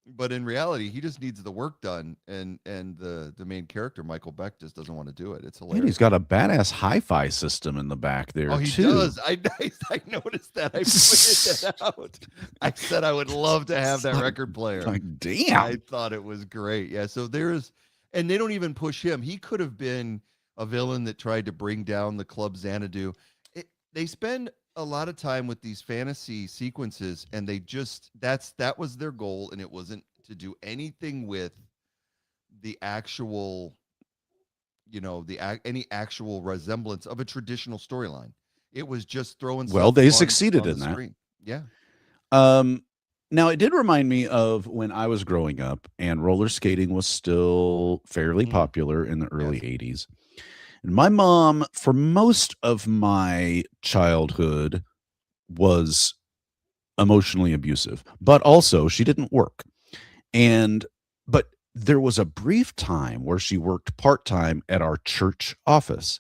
But in reality, he just needs the work done, and the main character, Michael Beck, just doesn't want to do it. It's hilarious. And he's got a badass hi-fi system in the back there. Oh, he too. does. I noticed that. I pointed that out. I said I would love to have that record player. Like, damn. I thought it was great. Yeah. So and they don't even push him. He could have been a villain that tried to bring down the Club Xanadu. They spend a lot of time with these fantasy sequences, and they just that was their goal, and it wasn't to do anything with the actual any actual resemblance of a traditional storyline. It was just throwing they succeeded in that screen. Yeah. Now it did remind me of when I was growing up and roller skating was still fairly popular in the early 80s. And my mom, for most of my childhood, was emotionally abusive, but also she didn't work. But there was a brief time where she worked part-time at our church office,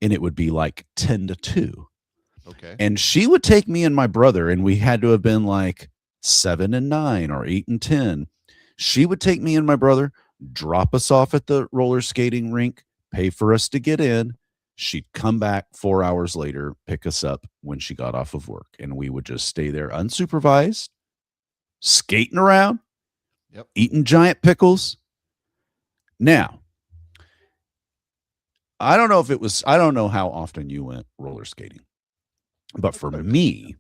and it would be like 10 to 2. Okay. And she would take me and my brother, and we had to have been like 7 and 9 or 8 and 10. She would take me and my brother, drop us off at the roller skating rink, pay for us to get in. She'd come back 4 hours later, pick us up when she got off of work, and we would just stay there unsupervised, skating around, Yep. eating giant pickles. Now, I don't know how often you went roller skating, but for me,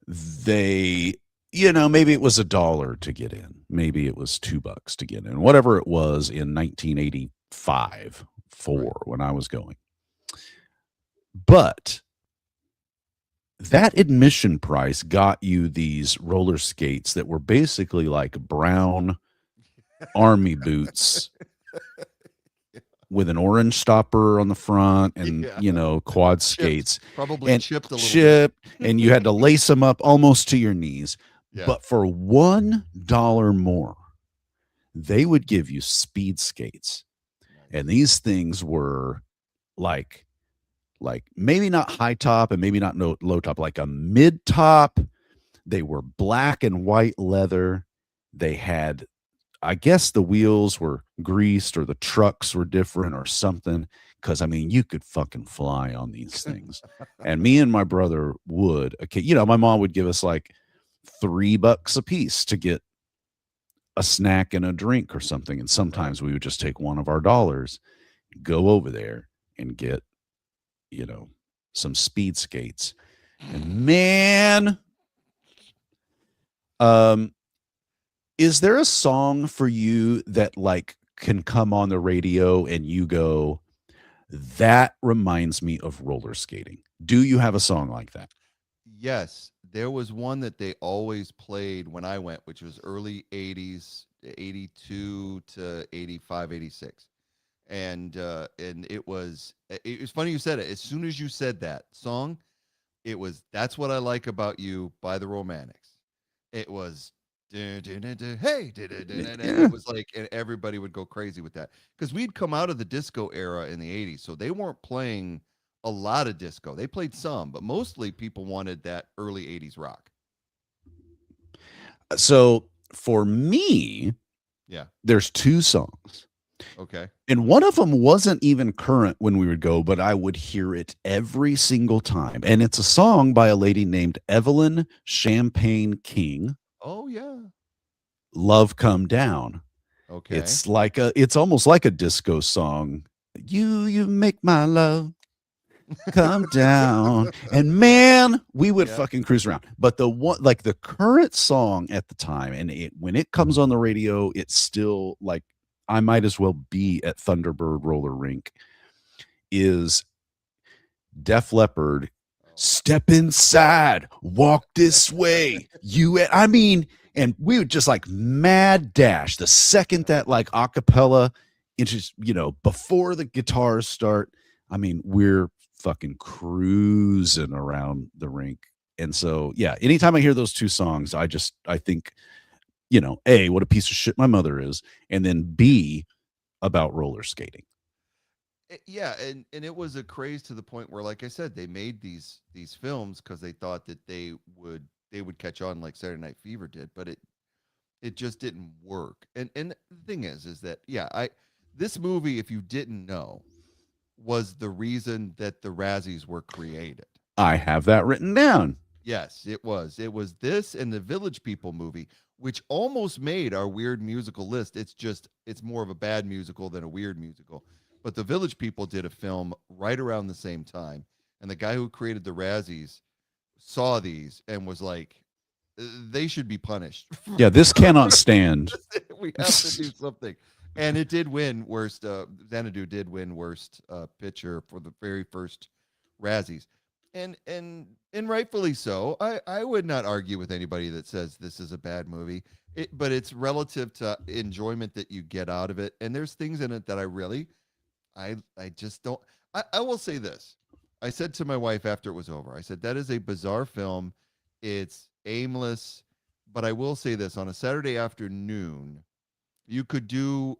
maybe it was $1 to get in. Maybe it was $2 to get in, whatever it was in 1985, when I was going. But that admission price got you these roller skates that were basically like brown army boots with an orange stopper on the front and, quad skates. Probably and chipped a little bit. And you had to lace them up almost to your knees. Yeah. But for $1 more, they would give you speed skates. And these things were like maybe not high top and maybe not low top, like a mid top. They were black and white leather. They had, I guess the wheels were greased or the trucks were different or something. Cause I mean, you could fucking fly on these things. And me and my brother would, my mom would give us like $3 a piece to get a snack and a drink or something. And sometimes we would just take one of our dollars, go over there and get, some speed skates. And man, is there a song for you that like can come on the radio and you go, that reminds me of roller skating? Do you have a song like that? Yes, there was one that they always played when I went, which was early 80s, 82 to 85, 86. And it was funny you said it. As soon as you said that song, it was That's What I Like About You by the Romantics. It was hey, it was like, and everybody would go crazy with that because we'd come out of the disco era in the 80s, so they weren't playing a lot of disco. They played some, but mostly people wanted that early 80s rock. So for me, there's 2 songs. Okay. And one of them wasn't even current when we would go, but I would hear it every single time. And it's a song by a lady named Evelyn Champagne King. Oh yeah. Love Come Down. Okay. It's almost like a disco song. You make my love come down. And man, we would fucking cruise around. But the one, like the current song at the time, and when it comes on the radio, it's still like I might as well be at Thunderbird Roller Rink, is Def Leppard, Step Inside, Walk This Way. And we would just like mad dash the second that like acapella, before the guitars start. I mean, we're fucking cruising around the rink. And so, yeah, anytime I hear those 2 songs, I think, A, what a piece of shit my mother is, and then B, about roller skating. Yeah, and it was a craze to the point where, like I said, they made these films because they thought that they would catch on like Saturday Night Fever did, but it just didn't work. And the thing is that this movie, if you didn't know, was the reason that the Razzies were created. I have that written down. Yes, it was. It was this and the Village People movie, which almost made our weird musical list. It's more of a bad musical than a weird musical. But the Village People did a film right around the same time. And the guy who created the Razzies saw these and was like, they should be punished. Yeah, this cannot stand. We have to do something. And it did win worst. Xanadu did win worst picture for the very first Razzies. And rightfully so. I would not argue with anybody that says this is a bad movie. But it's relative to enjoyment that you get out of it. And there's things in it that I just don't. I will say this. I said to my wife after it was over, I said, that is a bizarre film. It's aimless. But I will say this, on a Saturday afternoon, you could do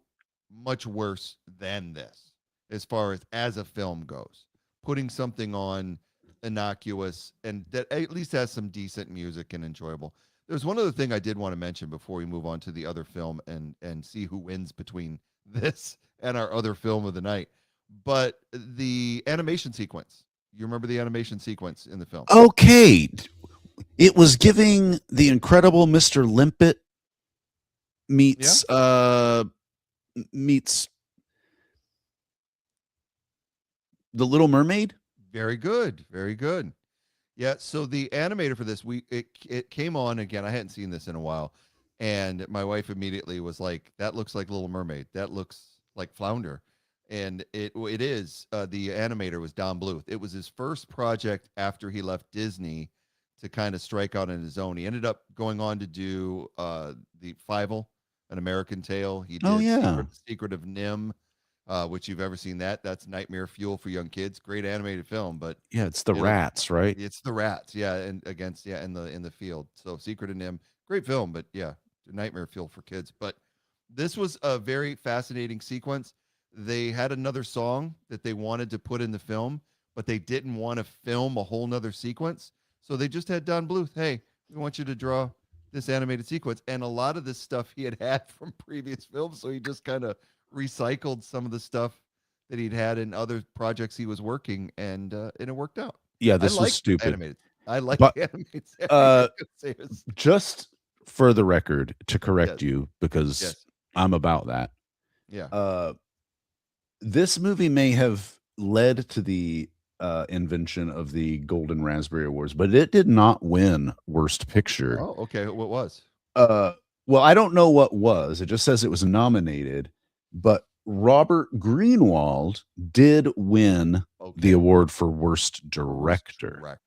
much worse than this as far as a film goes. Putting something on innocuous and that at least has some decent music and enjoyable. There's one other thing I did want to mention before we move on to the other film and see who wins between this and our other film of the night. But the animation sequence. You remember the animation sequence in the film? Okay. It was giving the incredible Mr. Limpet meets meets The Little Mermaid. Very good. Very good. Yeah, so the animator for this, it came on again. I hadn't seen this in a while, and my wife immediately was like, "That looks like Little Mermaid. That looks like Flounder," and it is. The animator was Don Bluth. It was his first project after he left Disney to kind of strike out on his own. He ended up going on to do the Fievel, An American Tale. He did Secret of Nim. Which you've ever seen that's nightmare fuel for young kids. Great animated film, but yeah, it's the rats, right? It's the rats, yeah, and against in the field. So Secret of Nim, great film, but yeah, nightmare fuel for kids. But this was a very fascinating sequence. They had another song that they wanted to put in the film, but they didn't want to film a whole nother sequence. So they just had Don Bluth, hey, we want you to draw this animated sequence. And a lot of this stuff he had from previous films. So he just kind of recycled some of the stuff that he'd had in other projects he was working, and it worked out. Yeah, this was stupid. Animated. I like animated. Just for the record, to correct you, because I'm about that. Yeah. This movie may have led to the invention of the Golden Raspberry Awards, but it did not win Worst Picture. Oh, okay. What was? Well, I don't know what was. It just says it was nominated, but Robert Greenwald did win the award for Worst Director.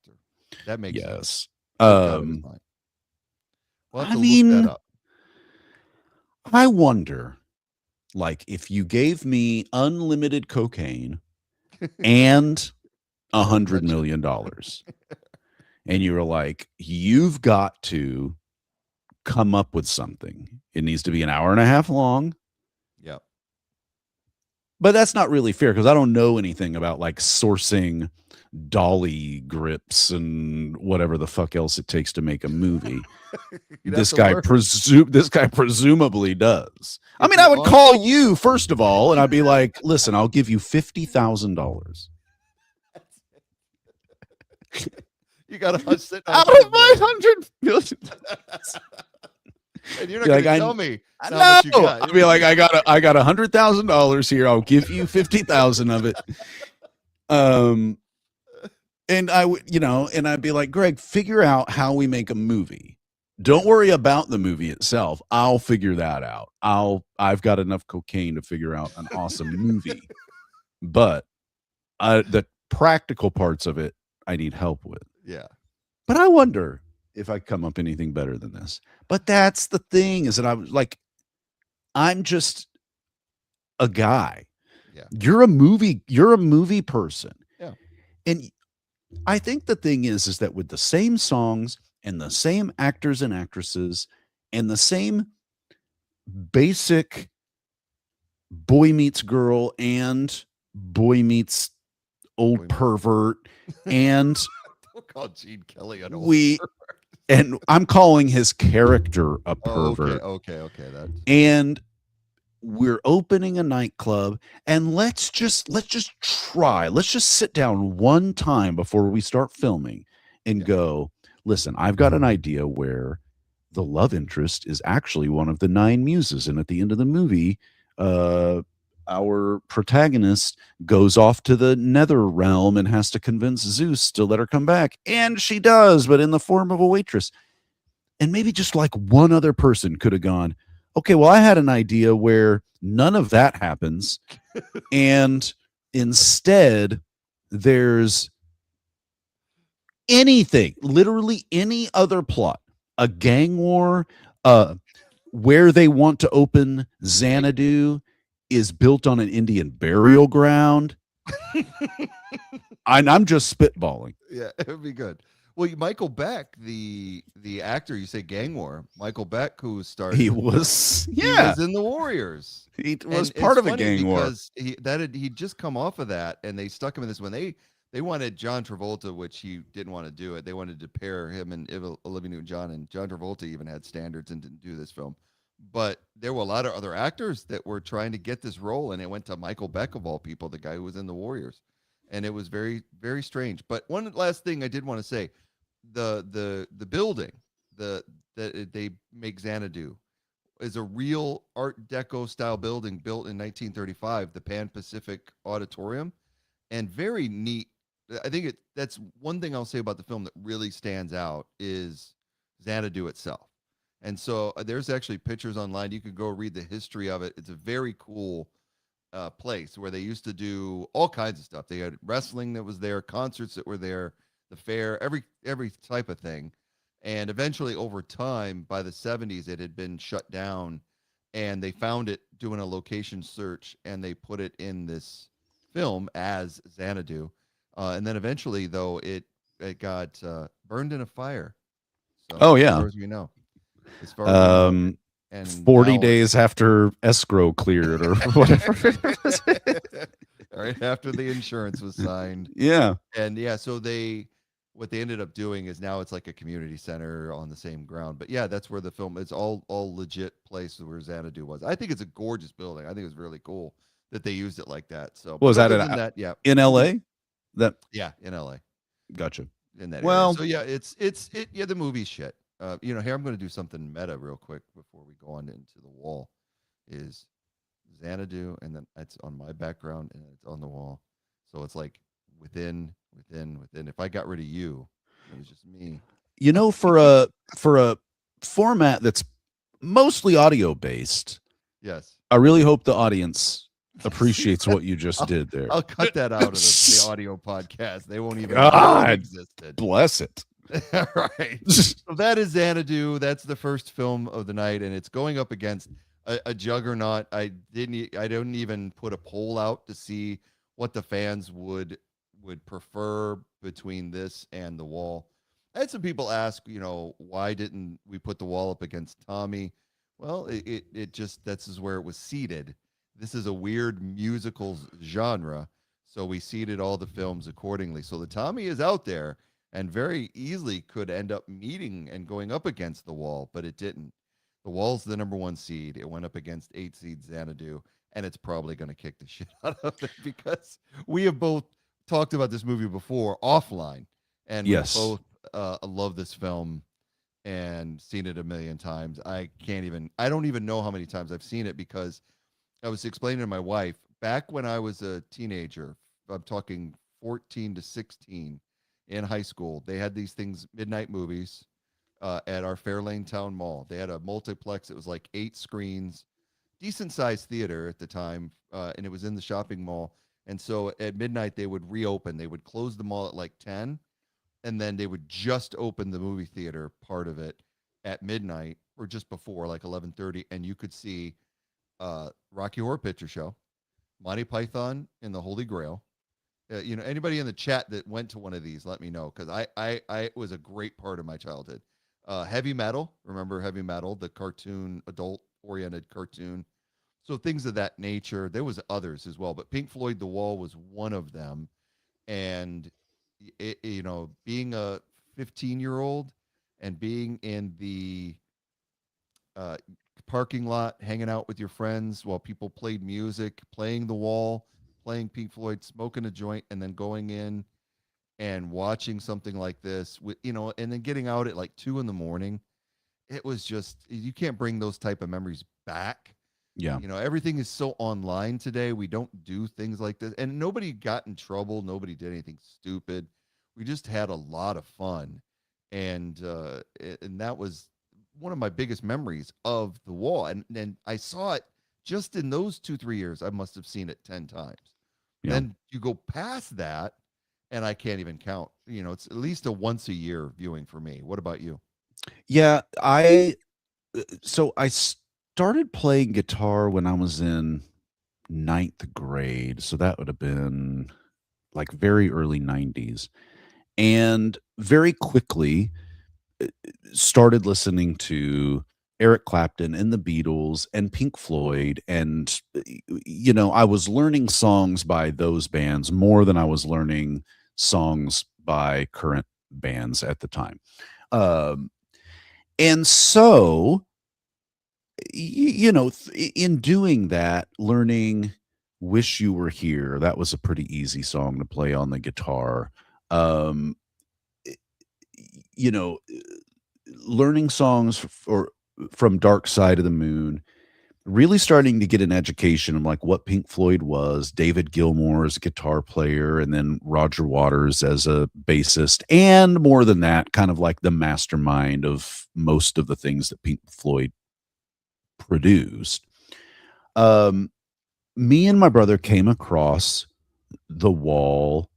That makes sense. We'll I mean, look that up. I wonder, like, if you gave me unlimited cocaine and $100 million, and you were like, you've got to come up with something. It needs to be an hour and a half long. Yeah. But that's not really fair because I don't know anything about like sourcing dolly grips and whatever the fuck else it takes to make a movie. This guy presumably does. I mean, I would call you first of all, and I'd be like, "Listen, I'll give you $50,000." You got to sit out of my $100 million. And you're not going to tell me. No, I'll be like, I got $100,000 here. I'll give you 50,000 of it. And I would, and I'd be like, Greg, figure out how we make a movie. Don't worry about the movie itself. I'll figure that out. I've got enough cocaine to figure out an awesome movie. But the practical parts of it, I need help with. Yeah. But I wonder if I come up anything better than this. But that's the thing, is that I was like, I'm just a guy. Yeah. You're a movie person. Yeah. And I think the thing is that with the same songs and the same actors and actresses and the same basic boy meets girl and boy meets old pervert and don't call Gene Kelly an old pervert. And I'm calling his character a pervert. Okay. And we're opening a nightclub, and let's just try. Let's just sit down one time before we start filming and go, listen, I've got an idea where the love interest is actually one of the 9 muses. And at the end of the movie, our protagonist goes off to the nether realm and has to convince Zeus to let her come back. And she does, but in the form of a waitress. And maybe just like one other person could have gone, okay, well, I had an idea where none of that happens. And instead, there's anything, literally any other plot, a gang war, where they want to open Xanadu is built on an Indian burial ground. I'm just spitballing. Yeah, it would be good. Well, Michael Beck, the actor, you say gang war. Michael Beck, who started, he was in the Warriors. He was part of a gang war because he'd just come off of that, and they stuck him in this when they they wanted John Travolta, which he didn't want to do it. They wanted to pair him and Olivia Newton-John, and John Travolta even had standards and didn't do this film. But there were a lot of other actors that were trying to get this role, and it went to Michael Beck of all people, the guy who was in The Warriors, and it was very, very strange. But one last thing I did want to say: the building that they make Xanadu is a real Art Deco style building built in 1935, the Pan Pacific Auditorium, and very neat. I think that's one thing I'll say about the film that really stands out is Xanadu itself. And so there's actually pictures online. You could go read the history of it. It's a very cool place where they used to do all kinds of stuff. They had wrestling that was there, concerts that were there, the fair, every type of thing. And eventually, over time, by the 70s, it had been shut down, and they found it doing a location search, and they put it in this film as Xanadu. And then eventually, though, it got burned in a fire. So, Oh, yeah. as far as we know. As far as we know. And 40 now, days after escrow cleared or whatever. right after the insurance was signed. Yeah. And yeah, so what they ended up doing is now it's like a community center on the same ground. But yeah, that's where the film, it's all legit place where Xanadu was. I think it's a gorgeous building. I think it's really cool that they used it like that. So Was that, yeah. in LA? Yeah, in LA. Gotcha. In that Well, area. So yeah, yeah, the movie's shit. Here I'm going to do something meta real quick before we go on into the wall. Is Xanadu, and then it's on my background and it's on the wall. So it's like within. If I got rid of you, it was just me. For a format that's mostly audio based, Yes. I really hope the audience appreciates what you just did there. I'll cut that out of the audio podcast. They won't even know God it existed. bless it. Right. So that is Xanadu. That's the first film of the night, and it's going up against a juggernaut. I don't even put a poll out to see what the fans would prefer between this and The Wall. I had some people ask, why didn't we put The Wall up against Tommy? Well, it just, this is where it was seated. This is a weird musical genre, so we seated all the films accordingly. So the Tommy is out there and very easily could end up meeting and going up against The Wall, but it didn't. The Wall's the number 1 seed. It went up against 8 seed Xanadu, and it's probably going to kick the shit out of it because we have both talked about this movie before offline, and yes, we both love this film and seen it a million times. I don't even know how many times I've seen it because I was explaining to my wife back when I was a teenager, I'm talking 14 to 16 in high school, they had these things, midnight movies at our Fairlane Town Mall. They had a multiplex. It was like 8 screens, decent sized theater at the time. And it was in the shopping mall. And so at midnight, they would reopen. They would close the mall at like 10, and then they would just open the movie theater part of it at midnight or just before, like 11:30, and you could see Rocky Horror Picture Show, Monty Python and the Holy Grail. Anybody in the chat that went to one of these, let me know, because I it was a great part of my childhood. Heavy Metal, remember Heavy Metal, the cartoon, adult-oriented cartoon. So things of that nature. There was others as well, but Pink Floyd, The Wall was one of them. And being a 15-year-old and being in the parking lot, hanging out with your friends while people played music, playing The Wall, playing Pink Floyd, smoking a joint, and then going in and watching something like this, and then getting out at like 2 a.m. It was just, you can't bring those type of memories back. Yeah. Everything is so online today. We don't do things like this. And nobody got in trouble. Nobody did anything stupid. We just had a lot of fun. And that was one of my biggest memories of The Wall. And I saw it just in those 2-3 years. I must have seen it 10 times. Yeah. Then you go past that, and I can't even count. It's at least a once a year viewing for me. What about you? Yeah, I started playing guitar when I was in 9th grade. So that would have been like very early 90s. And very quickly started listening to Eric Clapton and the Beatles and Pink Floyd. And, I was learning songs by those bands more than I was learning songs by current bands at the time. And so, in doing that, learning Wish You Were Here, that was a pretty easy song to play on the guitar. Um, you know, learning songs from Dark Side of the Moon, really starting to get an education of like what Pink Floyd was, David Gilmour as a guitar player, and then Roger Waters as a bassist, and more than that, kind of like the mastermind of most of the things that Pink Floyd produced. Me and my brother came across The Wall,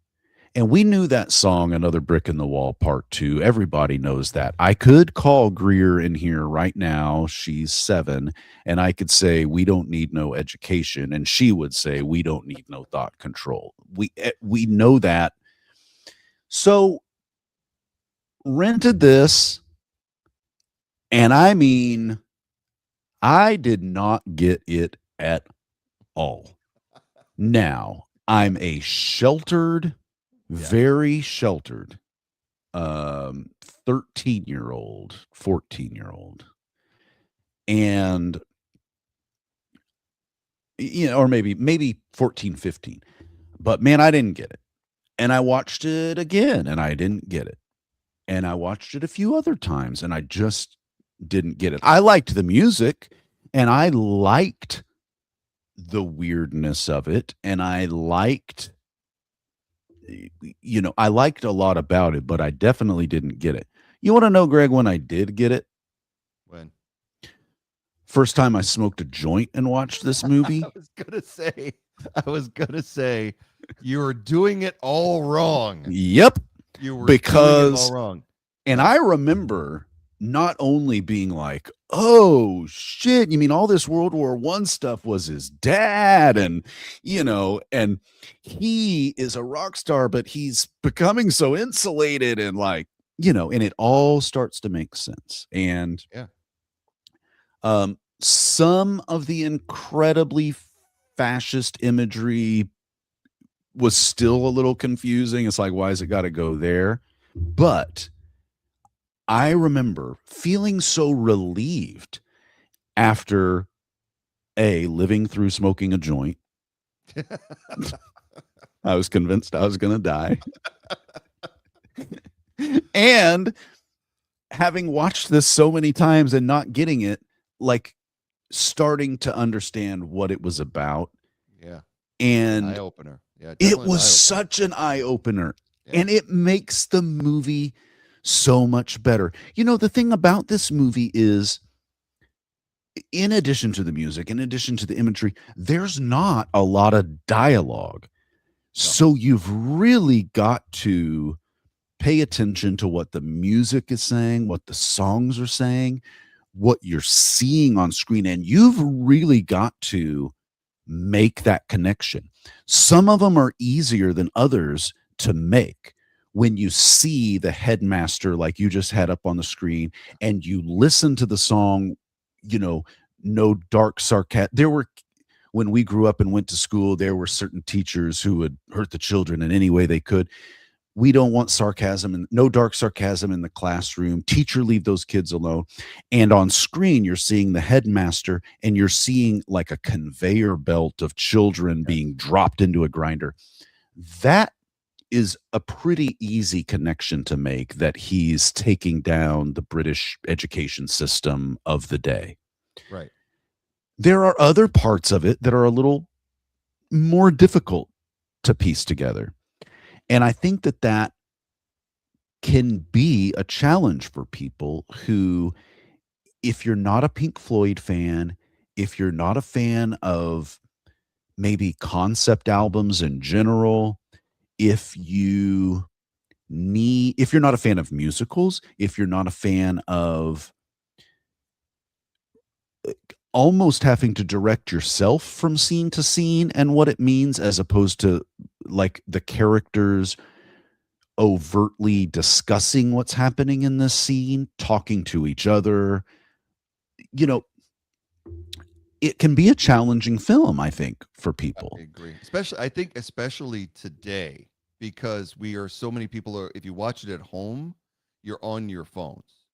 and we knew that song, Another Brick in the Wall, Part 2. Everybody knows that. I could call Greer in here right now. She's 7. And I could say, we don't need no education. And she would say, we don't need no thought control. We know that. So rented this. And I mean, I did not get it at all. Now, I'm a sheltered, very sheltered 13-year-old, 14-year-old. And or maybe 14, 15. But man, I didn't get it. And I watched it again and I didn't get it. And I watched it a few other times and I just didn't get it. I liked the music and I liked the weirdness of it, and I liked a lot about it, but I definitely didn't get it. You want to know, Greg, when I did get it? When? First time I smoked a joint and watched this movie. I was gonna say you were doing it all wrong. Yep. You were doing it all wrong. And I remember not only being like, oh shit, you mean all this World War I stuff was his dad, and and he is a rock star, but he's becoming so insulated, and like, and it all starts to make sense. And some of the incredibly fascist imagery was still a little confusing. It's like, why has it got to go there? But I remember feeling so relieved after living through smoking a joint. I was convinced I was going to die. And having watched this so many times and not getting it, like starting to understand what it was about. Yeah. And eye opener. Yeah. It was such an eye opener. Yeah. And it makes the movie so much better. The thing about this movie is, in addition to the music, in addition to the imagery, there's not a lot of dialogue. No. So you've really got to pay attention to what the music is saying, what the songs are saying, what you're seeing on screen, and you've really got to make that connection. Some of them are easier than others to make. When you see the headmaster, like you just had up on the screen, and you listen to the song, no dark sarcasm. When we grew up and went to school, there were certain teachers who would hurt the children in any way they could. We don't want sarcasm, and no dark sarcasm in the classroom. Teacher, leave those kids alone. And on screen, you're seeing the headmaster, and you're seeing like a conveyor belt of children being dropped into a grinder. That is a pretty easy connection to make, that he's taking down the British education system of the day. Right. There are other parts of it that are a little more difficult to piece together. And I think that can be a challenge for people who, if you're not a Pink Floyd fan, if you're not a fan of maybe concept albums in general, if you're not a fan of musicals, if you're not a fan of almost having to direct yourself from scene to scene and what it means, as opposed to like the characters overtly discussing what's happening in this scene, talking to each other, it can be a challenging film, I think, for people. I agree. Especially today, because we are so many people are, if you watch it at home, you're on your phones.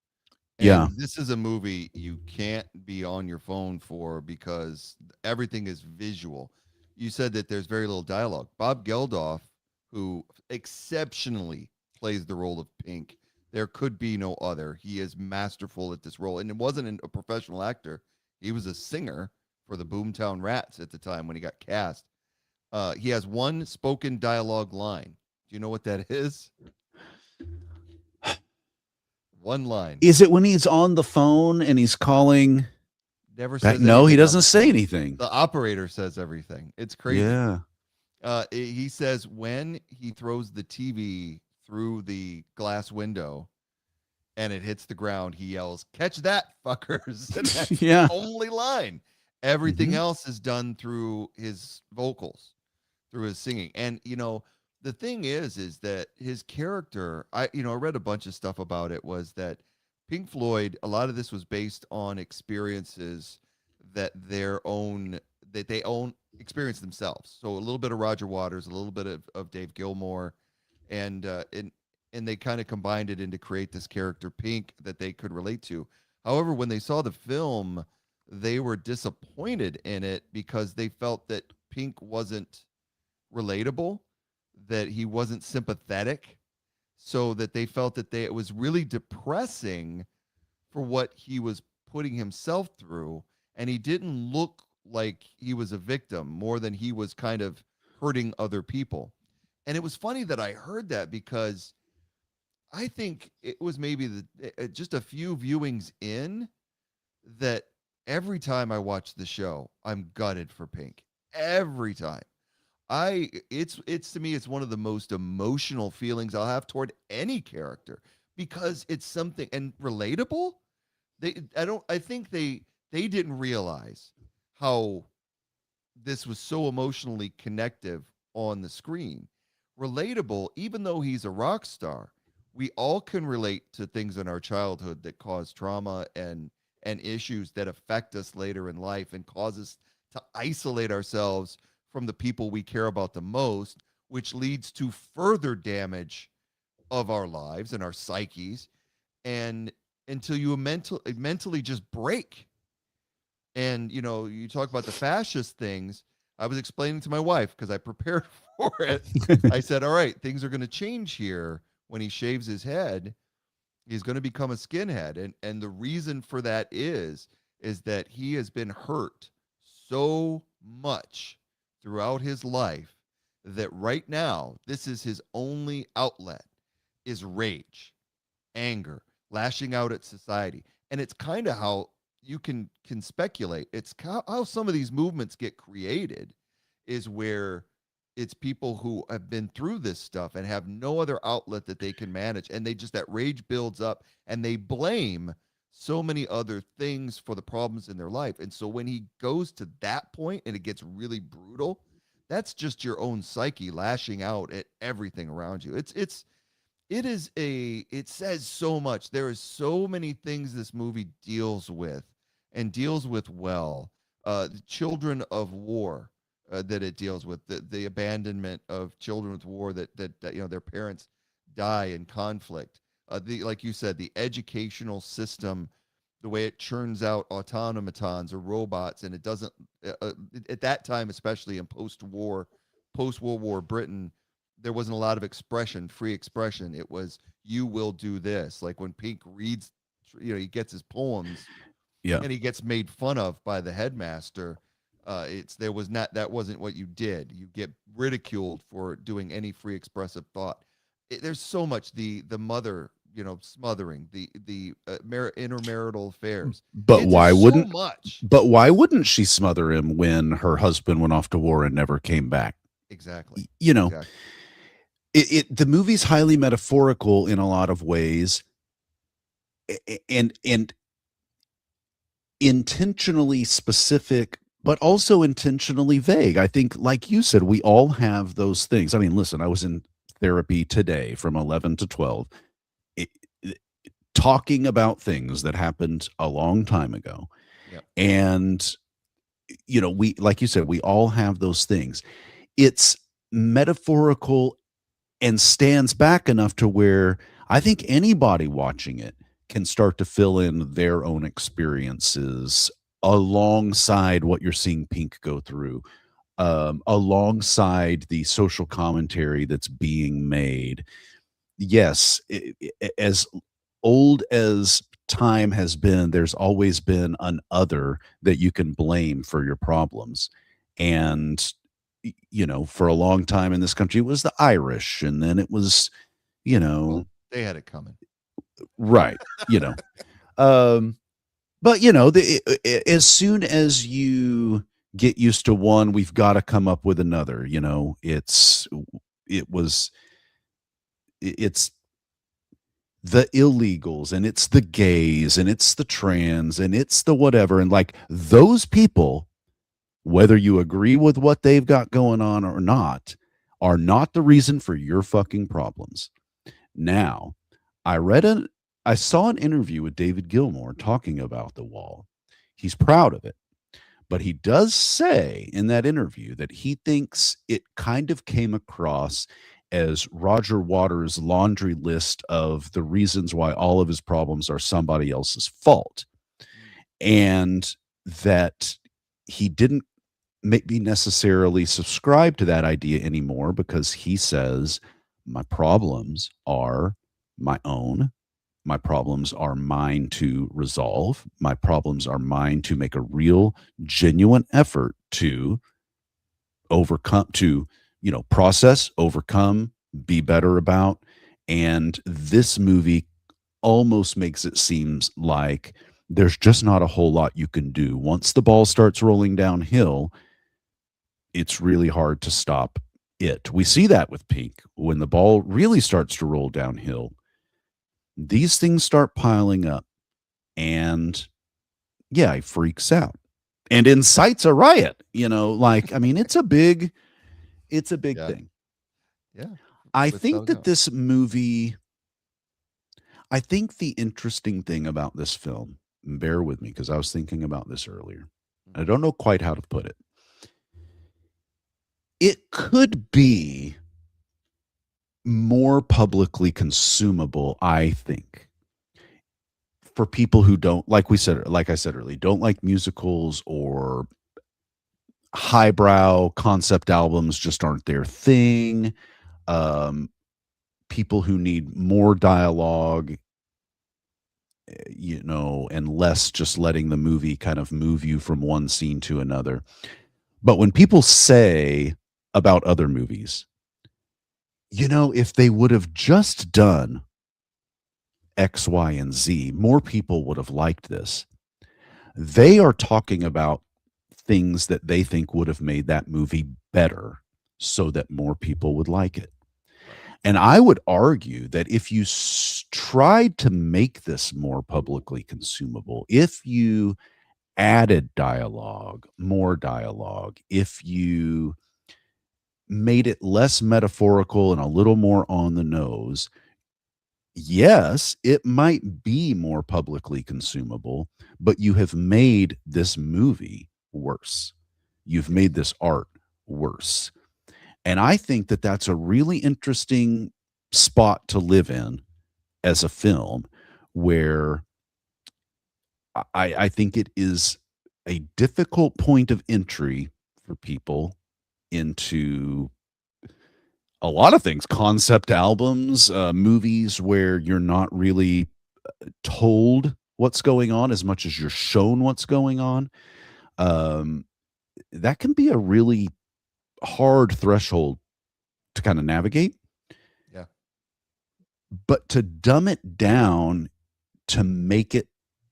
And Yeah. this is a movie you can't be on your phone for because everything is visual. You said that there's very little dialogue. Bob Geldof, who exceptionally plays the role of Pink, there could be no other. He is masterful at this role. And it wasn't a professional actor, he was a singer for the Boomtown Rats at the time when he got cast. He has one spoken dialogue line. Do you know what that is? One line. Is it when he's on the phone and he's calling Never back? says No, he anything on doesn't the say phone. anything. The operator says everything. It's crazy. Yeah. He says when he throws the TV through the glass window and it hits the ground, he yells, "Catch that, fuckers!" And that's Yeah. the only line. Everything Mhm. else is done through his vocals, through his singing. And the thing is that his character, I read a bunch of stuff about it, was that Pink Floyd, a lot of this was based on experiences that they own experience themselves. So a little bit of Roger Waters, a little bit of Dave Gilmour, and they kind of combined it in to create this character Pink that they could relate to. However, when they saw the film, they were disappointed in it because they felt that Pink wasn't relatable, that he wasn't sympathetic, so that they felt that it was really depressing for what he was putting himself through, and he didn't look like he was a victim more than he was kind of hurting other people. And it was funny that I heard that because I think it was maybe just a few viewings in that every time I watch the show, I'm gutted for Pink. Every time. It's to me, it's one of the most emotional feelings I'll have toward any character because it's something and relatable. I think they didn't realize how this was so emotionally connective on the screen. Relatable, even though he's a rock star, we all can relate to things in our childhood that cause trauma and issues that affect us later in life and cause us to isolate ourselves from the people we care about the most, which leads to further damage of our lives and our psyches, and until you mentally just break. And you talk about the fascist things. I was explaining to my wife because I prepared for it. I said, all right, things are going to change here. When he shaves his head, he's going to become a skinhead. And the reason for that is that he has been hurt so much throughout his life that right now, this is his only outlet, is rage, anger, lashing out at society. And it's kind of how you can speculate. It's how some of these movements get created, is where it's people who have been through this stuff and have no other outlet that they can manage. And that rage builds up and they blame so many other things for the problems in their life. And so when he goes to that point and it gets really brutal, that's just your own psyche lashing out at everything around you. It says so much. There is so many things this movie deals with and deals with well. The children of war that it deals with, the abandonment of children with war that their parents die in conflict. Like you said, the educational system, the way it churns out automatons or robots, and it doesn't at that time, especially in post-World War Britain, there wasn't a lot of free expression. It was, you will do this. Like when Pink reads, he gets his poems, Yeah. and he gets made fun of by the headmaster. That wasn't what you did. You get ridiculed for doing any free expressive thought. There's so much, the mother, smothering the intermarital affairs. But It's why just wouldn't so much? But why wouldn't she smother him when her husband went off to war and never came back? Exactly. Exactly. The movie's highly metaphorical in a lot of ways, and intentionally specific, but also intentionally vague. I think, like you said, we all have those things. I mean, listen, I was in therapy today from 11 to 12, talking about things that happened a long time ago. Yep. And, we, like you said, we all have those things. It's metaphorical and stands back enough to where I think anybody watching it can start to fill in their own experiences alongside what you're seeing Pink go through, alongside the social commentary that's being made. Yes, as old as time has been, there's always been an other that you can blame for your problems. And, for a long time in this country, it was the Irish, and then it was, Well, they had it coming. right, but as soon as you get used to one, we've got to come up with another. It's the illegals, and it's the gays, and it's the trans, and it's the whatever, and like those people, whether you agree with what they've got going on or not, are not the reason for your fucking problems. Now, I saw an interview with David Gilmour talking about The Wall. He's proud of it, but he does say in that interview that he thinks it kind of came across as Roger Waters' laundry list of the reasons why all of his problems are somebody else's fault, and that he didn't maybe necessarily subscribe to that idea anymore, because he says, my problems are my own. My problems are mine to resolve. My problems are mine to make a real, genuine effort to overcome, to, process, overcome, be better about. And this movie almost makes it seem like there's just not a whole lot you can do. Once the ball starts rolling downhill, it's really hard to stop it. We see that with Pink. When the ball really starts to roll downhill, these things start piling up, and he freaks out and incites a riot. It's a big thing. Yeah. I think that this movie, I think the interesting thing about this film, bear with me because I was thinking about this earlier. I don't know quite how to put it. It could be more publicly consumable, I think, for people who don't, like I said earlier, don't like musicals, or highbrow concept albums just aren't their thing. People who need more dialogue, and less just letting the movie kind of move you from one scene to another. But when people say about other movies, if they would have just done X, Y, and Z, more people would have liked this. They are talking about things that they think would have made that movie better so that more people would like it. And I would argue that if you tried to make this more publicly consumable, if you added dialogue, more dialogue, if you made it less metaphorical and a little more on the nose, yes, it might be more publicly consumable, but you have made this movie worse. You've made this art worse. And I think that that's a really interesting spot to live in as a film, where I think it is a difficult point of entry for people into a lot of things, concept albums, movies where you're not really told what's going on as much as you're shown what's going on. That can be a really hard threshold to kind of navigate. Yeah. But to dumb it down to make it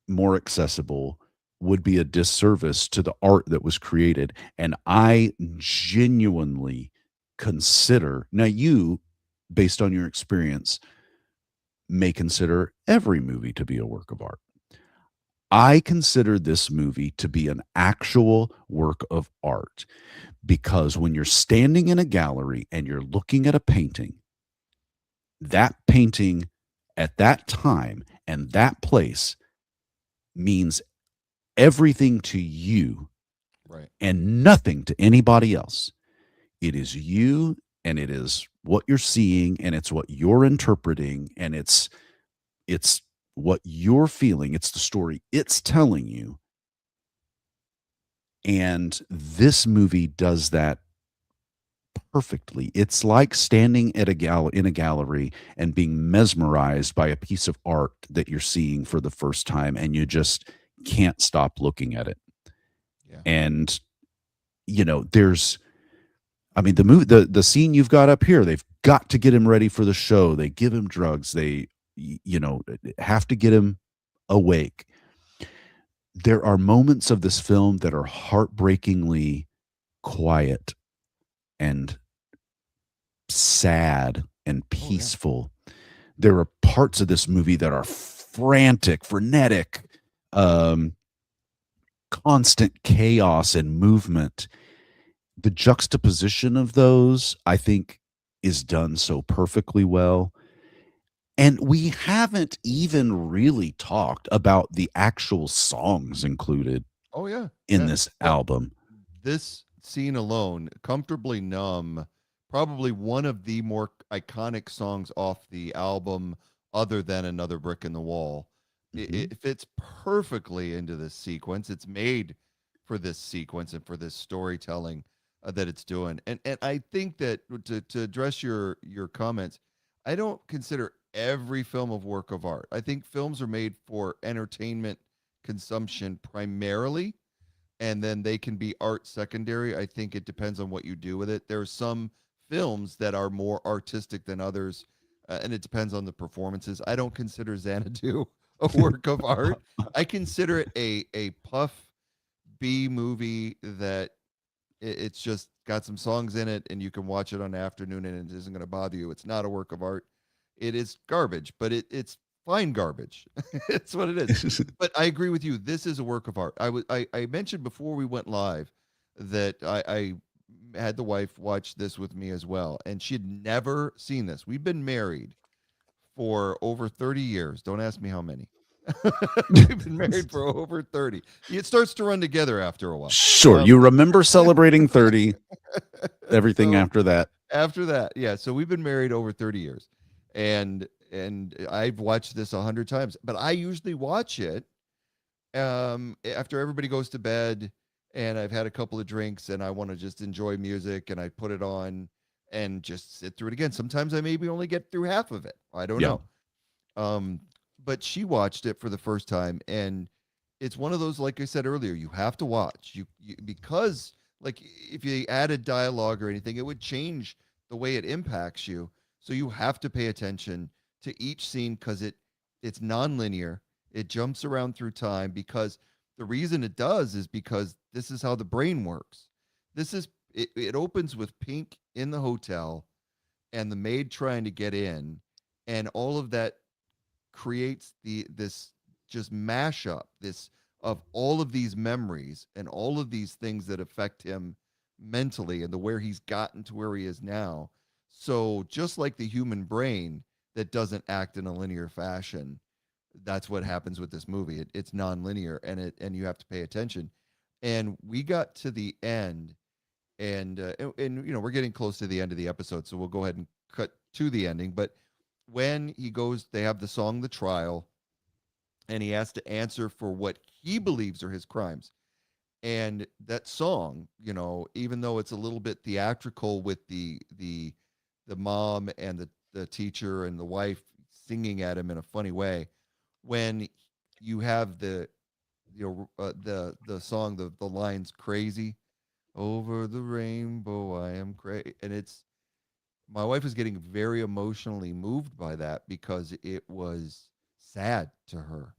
more accessible would be a disservice to the art that was created. And I genuinely consider, now you, based on your experience, may consider every movie to be a work of art. I consider this movie to be an actual work of art, because when you're standing in a gallery and you're looking at a painting, that painting at that time and that place means everything to you, right, and nothing to anybody else. It is you and it is what you're seeing, and it's what you're interpreting, and it's what you're feeling. It's the story it's telling you. And this movie does that perfectly. It's like standing at in a gallery and being mesmerized by a piece of art that you're seeing for the first time, and you just can't stop looking at it. Yeah. And there's, I mean, the scene you've got up here, they've got to get him ready for the show. They give him drugs. They have to get him awake. There are moments of this film that are heartbreakingly quiet and sad and peaceful. Oh, yeah. There are parts of this movie that are frantic, frenetic, constant chaos and movement. The juxtaposition of those, I think, is done so perfectly well. And we haven't even really talked about the actual songs included in this album. This scene alone, Comfortably Numb, probably one of the more iconic songs off the album other than Another Brick in the Wall. Mm-hmm. It fits perfectly into this sequence. It's made for this sequence and for this storytelling that it's doing. And I think that to address your comments, I don't consider every film a work of art. I think films are made for entertainment consumption primarily, and then they can be art secondary. I think it depends on what you do with it. There are some films that are more artistic than others, and it depends on the performances. I don't consider Xanadu a work of art. I consider it a puff B movie that it's just got some songs in it, and you can watch it on an afternoon, and it isn't going to bother you. It's not a work of art. It is garbage, but it's fine garbage. It's what it is. But I agree with you. This is a work of art. I mentioned before we went live that I had the wife watch this with me as well, and she had never seen this. We've been married for over 30 years. Don't ask me how many. We've been married for over 30. It starts to run together after a while. Sure. You remember celebrating 30, everything after that. After that, yeah. So we've been married over 30 years. And I've watched this 100 times, but I usually watch it after everybody goes to bed and I've had a couple of drinks and I want to just enjoy music, and I put it on and just sit through it again. Sometimes I maybe only get through half of it. I don't know. But she watched it for the first time, and it's one of those, like I said earlier, you have to watch you because, like, if you added dialogue or anything, it would change the way it impacts you. So you have to pay attention to each scene because it's nonlinear. It jumps around through time, because the reason it does is because this is how the brain works. It opens with Pink in the hotel and the maid trying to get in, and all of that creates this just mashup of all of these memories and all of these things that affect him mentally and where he's gotten to where he is now. So just like the human brain that doesn't act in a linear fashion, that's what happens with this movie. It's nonlinear, and you have to pay attention. And we got to the end, and we're getting close to the end of the episode, so we'll go ahead and cut to the ending. But when he goes, they have the song "The Trial," and he has to answer for what he believes are his crimes. And that song, even though it's a little bit theatrical with the mom and the teacher and the wife singing at him in a funny way, when you have the song, the lines "crazy over the rainbow, I am crazy," and my wife was getting very emotionally moved by that, because it was sad to her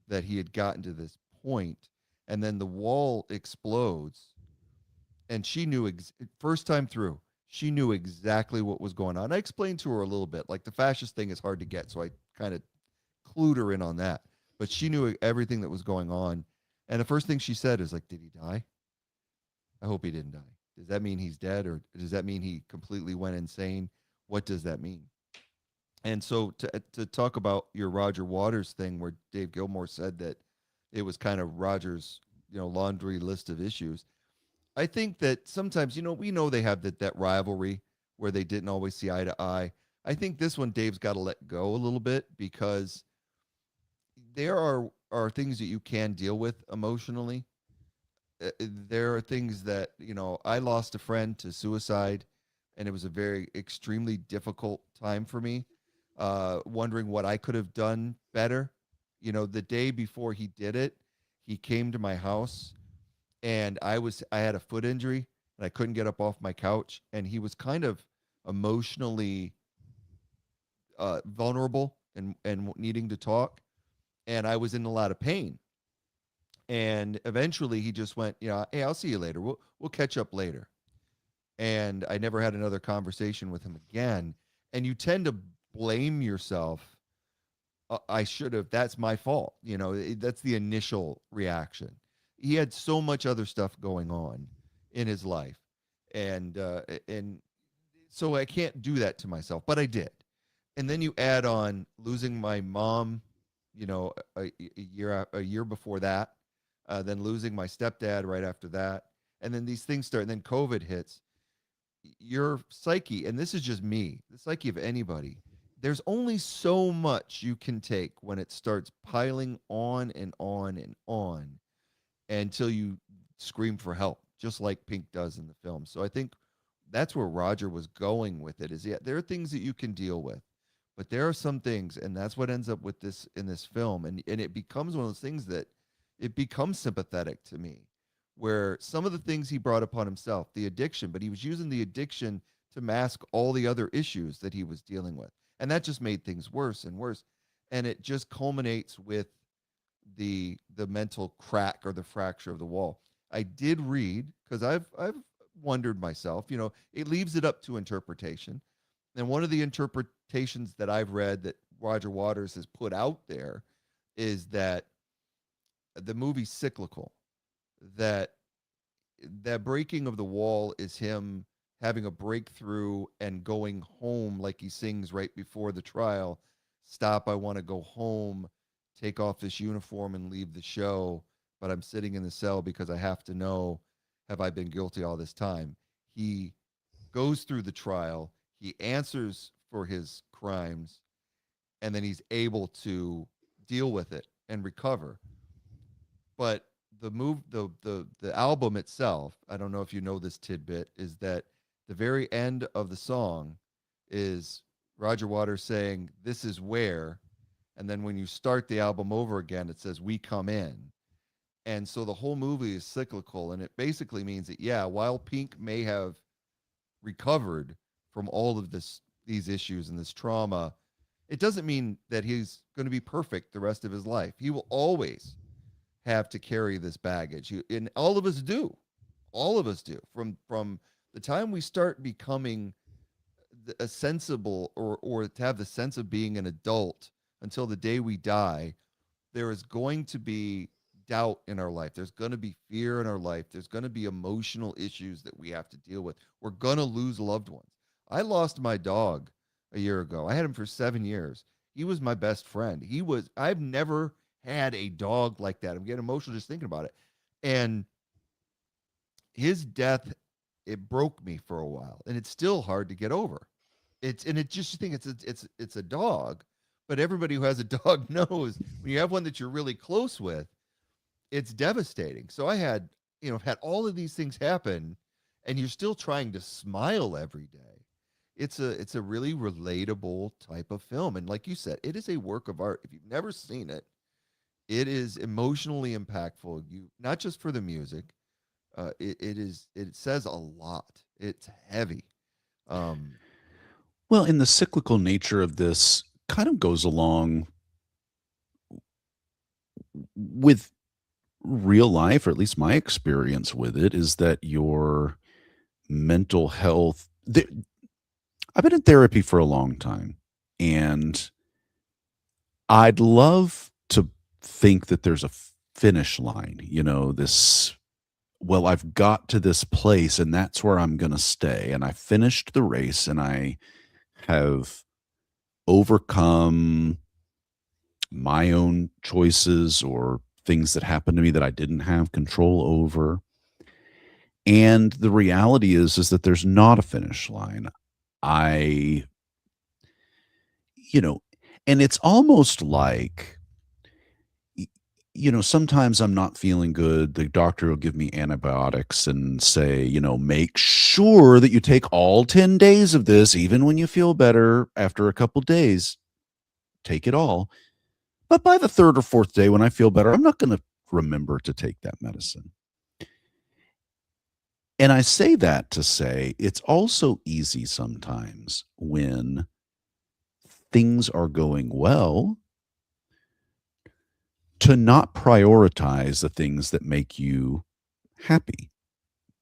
that he had gotten to this point, and then the wall explodes, and she knew first time through. She knew exactly what was going on. I explained to her a little bit, like the fascist thing is hard to get, so I kind of clued her in on that. But she knew everything that was going on. And the first thing she said is like, "Did he die? I hope he didn't die. Does that mean he's dead, or does that mean he completely went insane? What does that mean?" And so to talk about your Roger Waters thing, where Dave Gilmour said that it was kind of Roger's laundry list of issues, I think that sometimes, we know they have that rivalry where they didn't always see eye to eye. I think this one Dave's got to let go a little bit, because there are things that you can deal with emotionally. There are things that, I lost a friend to suicide, and it was a very extremely difficult time for me, wondering what I could have done better. The day before he did it, he came to my house, and I had a foot injury, and I couldn't get up off my couch, and he was kind of emotionally vulnerable and needing to talk, and I was in a lot of pain. And eventually he just went, hey, I'll see you later. We'll catch up later. And I never had another conversation with him again. And you tend to blame yourself. I should have. That's my fault. That's the initial reaction. He had so much other stuff going on in his life, and so I can't do that to myself. But I did. And then you add on losing my mom, a year before that. Then losing my stepdad right after that. And then these things start, and then COVID hits. Your psyche, and this is just me, the psyche of anybody, there's only so much you can take when it starts piling on and on and on until you scream for help, just like Pink does in the film. So I think that's where Roger was going with it, is there are things that you can deal with, but there are some things, and that's what ends up with this in this film. And it becomes one of those things that it becomes sympathetic to me, where some of the things he brought upon himself, the addiction, but he was using the addiction to mask all the other issues that he was dealing with. And that just made things worse and worse. And it just culminates with the mental crack or the fracture of the wall. I did read, because I've wondered myself, it leaves it up to interpretation. And one of the interpretations that I've read that Roger Waters has put out there is that the movie's cyclical, that breaking of the wall is him having a breakthrough and going home, like he sings right before the trial. Stop, I want to go home, take off this uniform and leave the show, but I'm sitting in the cell because I have to know, have I been guilty all this time? He goes through the trial, he answers for his crimes, and then he's able to deal with it and recover. But the album itself, I don't know if you know this tidbit, is that the very end of the song is Roger Waters saying, "This is where," and then when you start the album over again, it says, "We come in." And so the whole movie is cyclical, and it basically means that, yeah, while Pink may have recovered from all of these issues and this trauma, it doesn't mean that he's going to be perfect the rest of his life. He will always have to carry this baggage, and all of us do. All of us do. From the time we start becoming a sensible or to have the sense of being an adult until the day we die, there is going to be doubt in our life. There's going to be fear in our life. There's going to be emotional issues that we have to deal with. We're going to lose loved ones. I lost my dog a year ago. I had him for 7 years. He was my best friend. I've never had a dog like that. I'm getting emotional just thinking about it. And his death, it broke me for a while, and it's still hard to get over. You think it's a dog, but everybody who has a dog knows when you have one that you're really close with, it's devastating. So I had all of these things happen, and you're still trying to smile every day. It's a really relatable type of film, and like you said, it is a work of art. If you've never seen it, it is emotionally impactful. Not just for the music, it says a lot. It's heavy. Well, and the cyclical nature of this kind of goes along with real life, or at least my experience with it, is that your mental health. I've been in therapy for a long time, and I'd love to think that there's a finish line, well, I've got to this place and that's where I'm going to stay. And I finished the race and I have overcome my own choices or things that happened to me that I didn't have control over. And the reality is that there's not a finish line. I, you know, and it's almost like, sometimes I'm not feeling good. The doctor will give me antibiotics and say, make sure that you take all 10 days of this, even when you feel better after a couple days, take it all. But by the third or fourth day, when I feel better, I'm not going to remember to take that medicine. And I say that to say it's also easy sometimes when things are going well to not prioritize the things that make you happy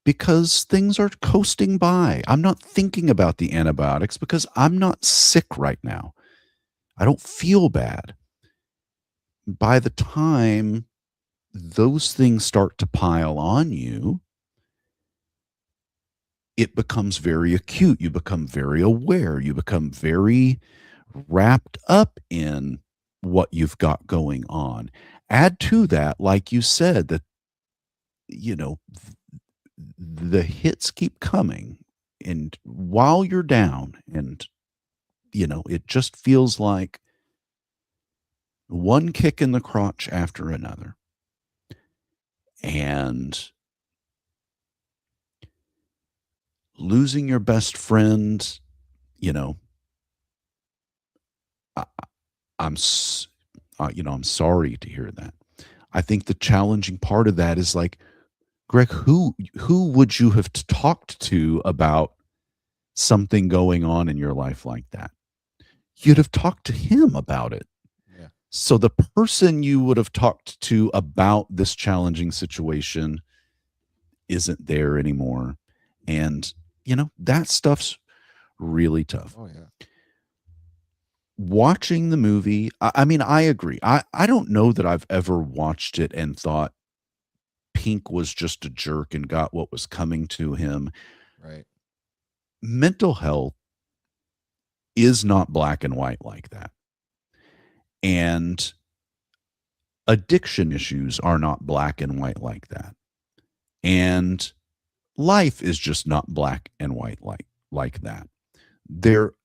because things are coasting by. I'm not thinking about the antibiotics because I'm not sick right now. I don't feel bad. By the time those things start to pile on you, it becomes very acute. You become very aware. You become very wrapped up in what you've got going on. Add to that, like you said, that, the hits keep coming. And while you're down, and, it just feels like one kick in the crotch after another. And losing your best friend, I'm sorry to hear that. I think the challenging part of that is like, Greg, who would you have talked to about something going on in your life like that? You'd have talked to him about it. Yeah. So the person you would have talked to about this challenging situation isn't there anymore. And, that stuff's really tough. Oh, yeah. Watching the movie, I mean, I agree. I don't know that I've ever watched it and thought Pink was just a jerk and got what was coming to him. Right. Mental health is not black and white like that. And addiction issues are not black and white like that. And life is just not black and white like that. There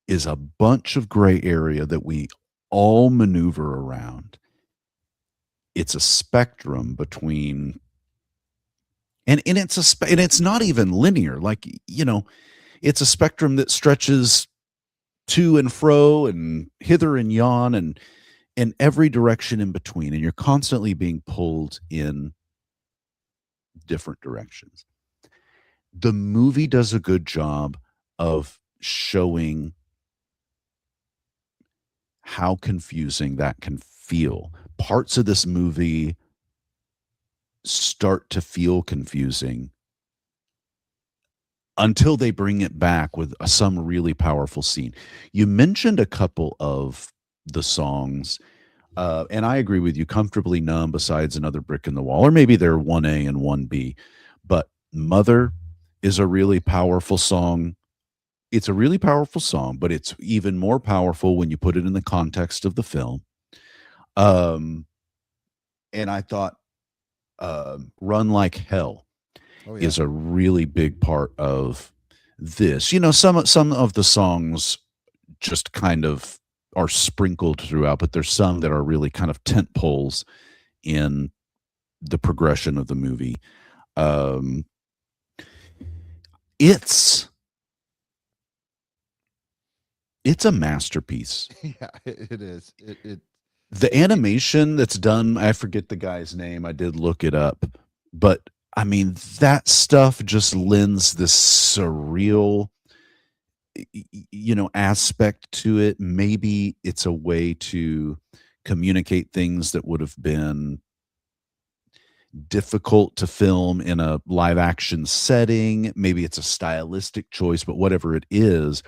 is a bunch of gray area that we all maneuver around. It's a spectrum between, and it's not even linear. Like, it's a spectrum that stretches to and fro and hither and yon and in every direction in between. And you're constantly being pulled in different directions. The movie does a good job of showing how confusing that can feel. Parts of this movie start to feel confusing until they bring it back with some really powerful scene. You mentioned a couple of the songs, and I agree with you. Comfortably Numb, Besides Another Brick in the Wall, or maybe they're 1A and 1B, but Mother is a really powerful song. It's a really powerful song, but it's even more powerful when you put it in the context of the film. And I thought Run Like Hell is a really big part of this. Some of the songs just kind of are sprinkled throughout, but there's some that are really kind of tent poles in the progression of the movie. It's a masterpiece. Yeah, it is. The animation that's done, I forget the guy's name. I did look it up, but I mean, that stuff just lends this surreal, aspect to it. Maybe it's a way to communicate things that would have been difficult to film in a live action setting. Maybe it's a stylistic choice, but whatever it is,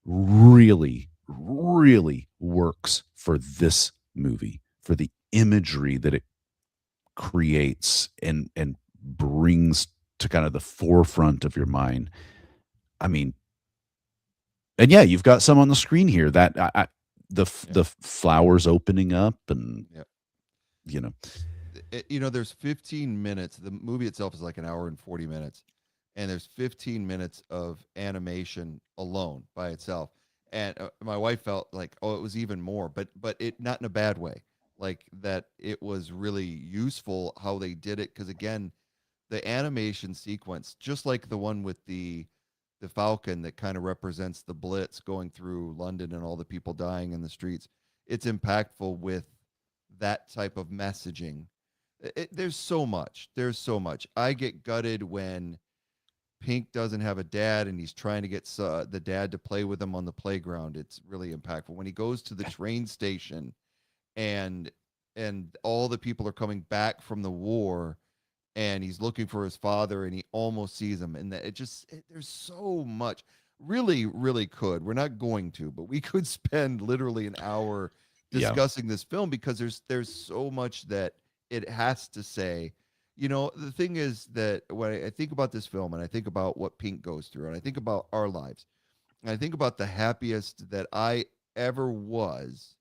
really, really works for this movie, for the imagery that it creates and brings to kind of the forefront of your mind. I mean, and yeah, you've got some on the screen here that the flowers opening up and there's 15 minutes. The movie itself is like an hour and 40 minutes, and there's 15 minutes of animation alone by itself. And my wife felt like, oh, it was even more, but it not in a bad way. Like that, it was really useful how they did it because again, the animation sequence, just like the one with the Falcon that kind of represents the Blitz going through London and all the people dying in the streets, it's impactful with that type of messaging. There's so much. There's so much. I get gutted when Pink doesn't have a dad and he's trying to get the dad to play with him on the playground. It's really impactful. When he goes to the train station and all the people are coming back from the war and he's looking for his father and he almost sees him, and that there's so much. Really could. We're not going to, but we could spend literally an hour discussing this film because there's so much that it has to say. You know, the thing is that when I think about this film and I think about what Pink goes through and I think about our lives and I think about the happiest that I ever was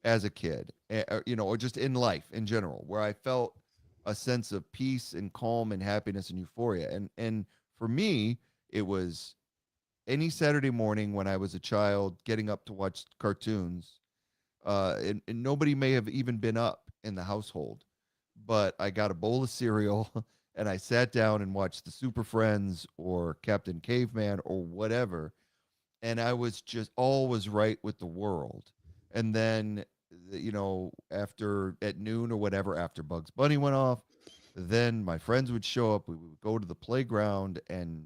as a kid, you know, or just in life in general, where I felt a sense of peace and calm and happiness and euphoria. And for me, it was any Saturday morning when I was a child getting up to watch cartoons. And nobody may have even been up in the household, but I got a bowl of cereal and I sat down and watched the Super Friends or Captain Caveman or whatever. And I was just all was right with the world. And then, you know, after at noon or whatever, after Bugs Bunny went off, then my friends would show up. We would go to the playground and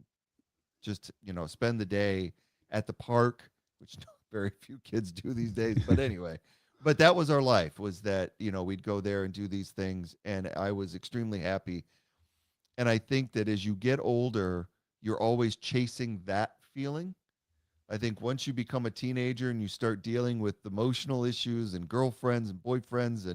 just, you know, spend the day at the park, which very few kids do these days. But anyway, but that was our life, was that, you know, we'd go there and do these things. And I was extremely happy. And I think that as you get older, you're always chasing that feeling. I think once you become a teenager and you start dealing with emotional issues and girlfriends and boyfriends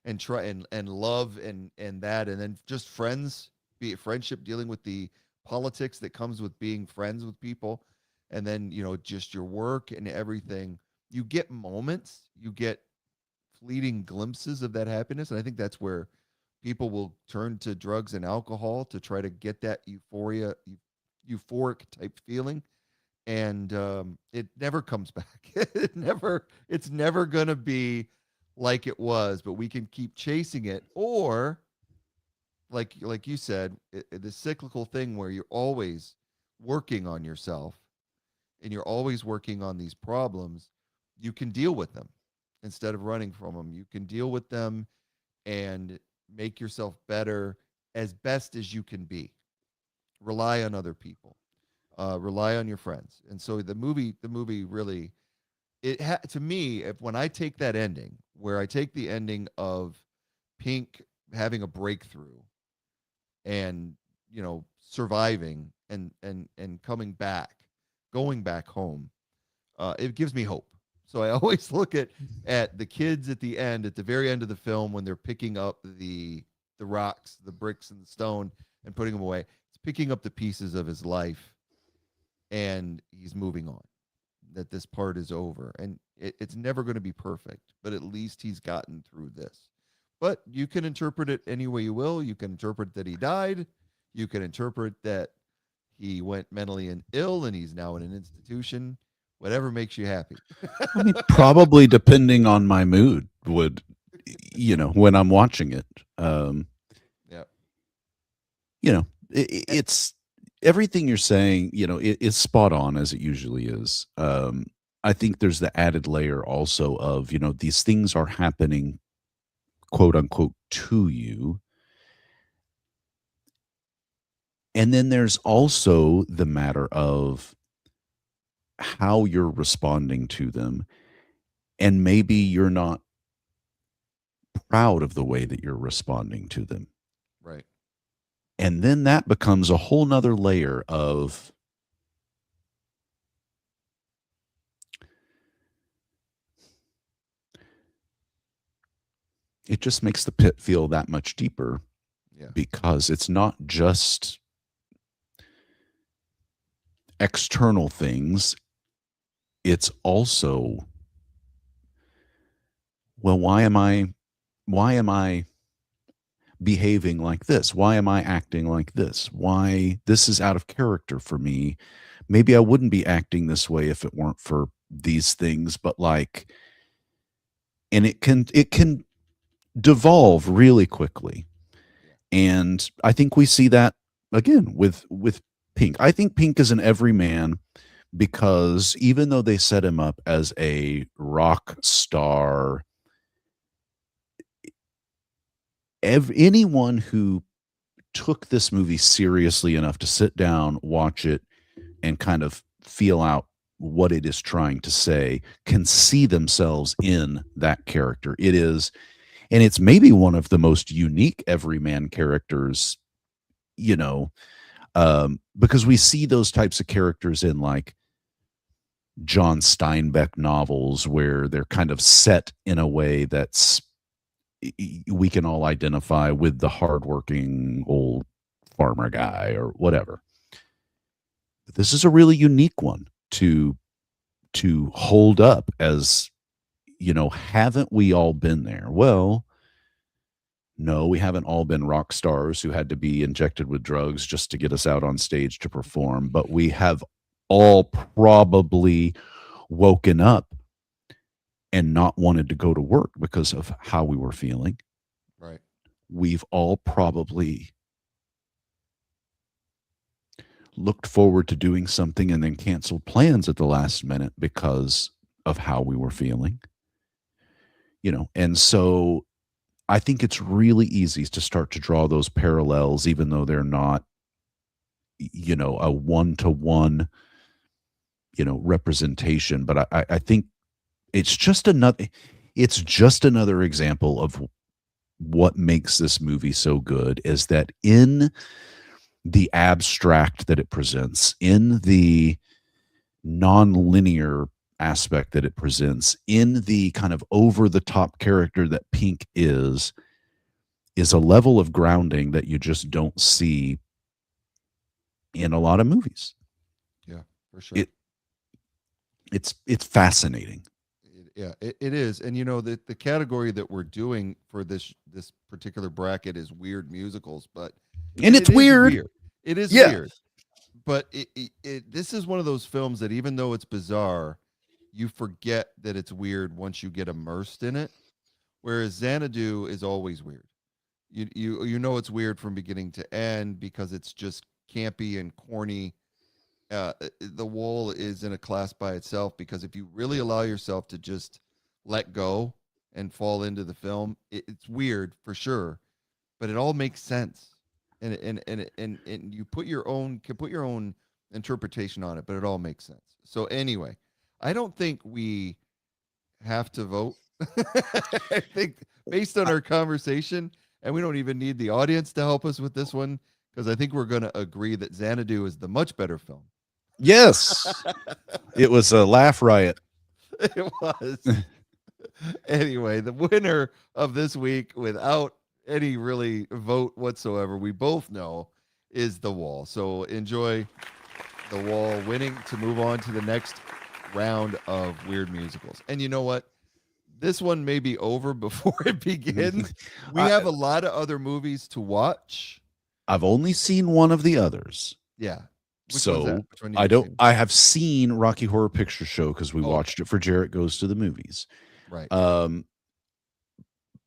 and try and love and that, and then just friends, be it friendship, dealing with the politics that comes with being friends with people, and then, you know, just your work and everything, you get moments, you get fleeting glimpses of that happiness. And I think that's where people will turn to drugs and alcohol to try to get that euphoric type feeling. And it never comes back. It's never gonna be like it was, but we can keep chasing it. Or like you said, the cyclical thing where you're always working on yourself and you're always working on these problems, you can deal with them instead of running from them. You can deal with them and make yourself better as best as you can be. Rely on other people. Rely on your friends. And so the movie really, to me, when I take that ending, where I take the ending of Pink having a breakthrough and, you know, surviving and coming back, going back home, it gives me hope. So I always look at the kids at the end, at the very end of the film, when they're picking up the rocks, the bricks and the stone and putting them away. It's picking up the pieces of his life, and he's moving on, that this part is over, and it's never going to be perfect, but at least he's gotten through this. But you can interpret it any way you will. You can interpret that he died. You can interpret that he went mentally ill and he's now in an institution. Whatever makes you happy. I mean, probably depending on my mood would, you know, when I'm watching it. Yeah. You know, it's everything you're saying, you know, it's spot on, as it usually is. I think there's the added layer also of, you know, these things are happening, quote unquote, to you. And then there's also the matter of how you're responding to them. And maybe you're not proud of the way that you're responding to them. Right. And then that becomes a whole nother layer of it just makes the pit feel that much deeper. Yeah. Because it's not just external things. It's also, well, why am I behaving like this? Why am I acting like this? Why this is out of character for me? Maybe I wouldn't be acting this way if it weren't for these things, but like, and it can devolve really quickly. And I think we see that again with Pink. I think Pink is an everyman because even though they set him up as a rock star, anyone who took this movie seriously enough to sit down, watch it, and kind of feel out what it is trying to say can see themselves in that character. It is, and it's maybe one of the most unique everyman characters, you know, because we see those types of characters in like John Steinbeck novels where they're kind of set in a way that's we can all identify with the hardworking old farmer guy or whatever. But this is a really unique one to hold up as, you know, haven't we all been there? Well, no, we haven't all been rock stars who had to be injected with drugs just to get us out on stage to perform, but we have all probably woken up and not wanted to go to work because of how we were feeling. Right. We've all probably looked forward to doing something and then canceled plans at the last minute because of how we were feeling. You know, and so I think it's really easy to start to draw those parallels, even though they're not, you know, a one-to-one, you know, representation. But I think it's just another example of what makes this movie so good is that in the abstract that it presents, in the non-linear aspect that it presents, in the kind of over-the-top character that Pink is a level of grounding that you just don't see in a lot of movies. Yeah, for sure. It's fascinating. It is. And you know, the category that we're doing for this particular bracket is weird musicals, but And it's weird. It is Yeah. weird. But this is one of those films that even though it's bizarre, you forget that it's weird once you get immersed in it. Whereas Xanadu is always weird. You know it's weird from beginning to end because it's just campy and corny. The Wall is in a class by itself because if you really allow yourself to just let go and fall into the film, it's weird for sure, but it all makes sense, and you can put your own interpretation on it, but it all makes sense. So anyway, I don't think we have to vote. I think based on our conversation, and we don't even need the audience to help us with this one because I think we're going to agree that Xanadu is the much better film. Yes. It was a laugh riot. It was. Anyway, the winner of this week, without any really vote whatsoever, we both know is The Wall. So enjoy The Wall winning to move on to the next round of weird musicals. And you know what? This one may be over before it begins. We have a lot of other movies to watch. I've only seen one of the others. Yeah. Which so one I have seen Rocky Horror Picture Show because we watched it for Jarrett Goes to the Movies. Right.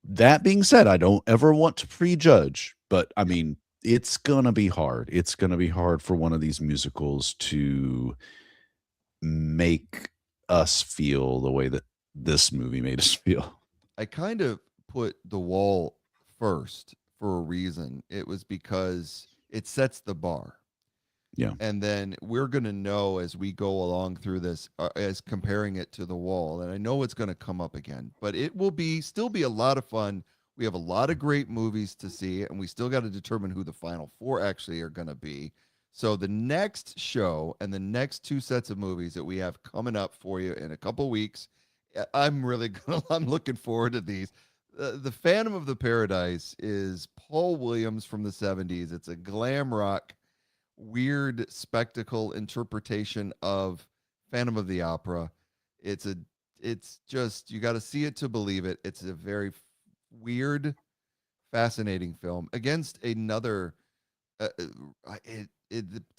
That being said, I don't ever want to prejudge, but I mean, it's gonna be hard. It's gonna be hard for one of these musicals to make us feel the way that this movie made us feel. I kind of put The Wall first for a reason. It was because it sets the bar. Yeah. And then we're going to know as we go along through this, as comparing it to The Wall. And I know it's going to come up again, but it will still be a lot of fun. We have a lot of great movies to see, and we still got to determine who the final four actually are going to be. So the next show and the next two sets of movies that we have coming up for you in a couple weeks, I'm looking forward to these. The Phantom of the Paradise is Paul Williams from the 70s. It's a glam rock, weird spectacle interpretation of Phantom of the Opera. It's just, you got to see it to believe it. It's a very weird fascinating film against another.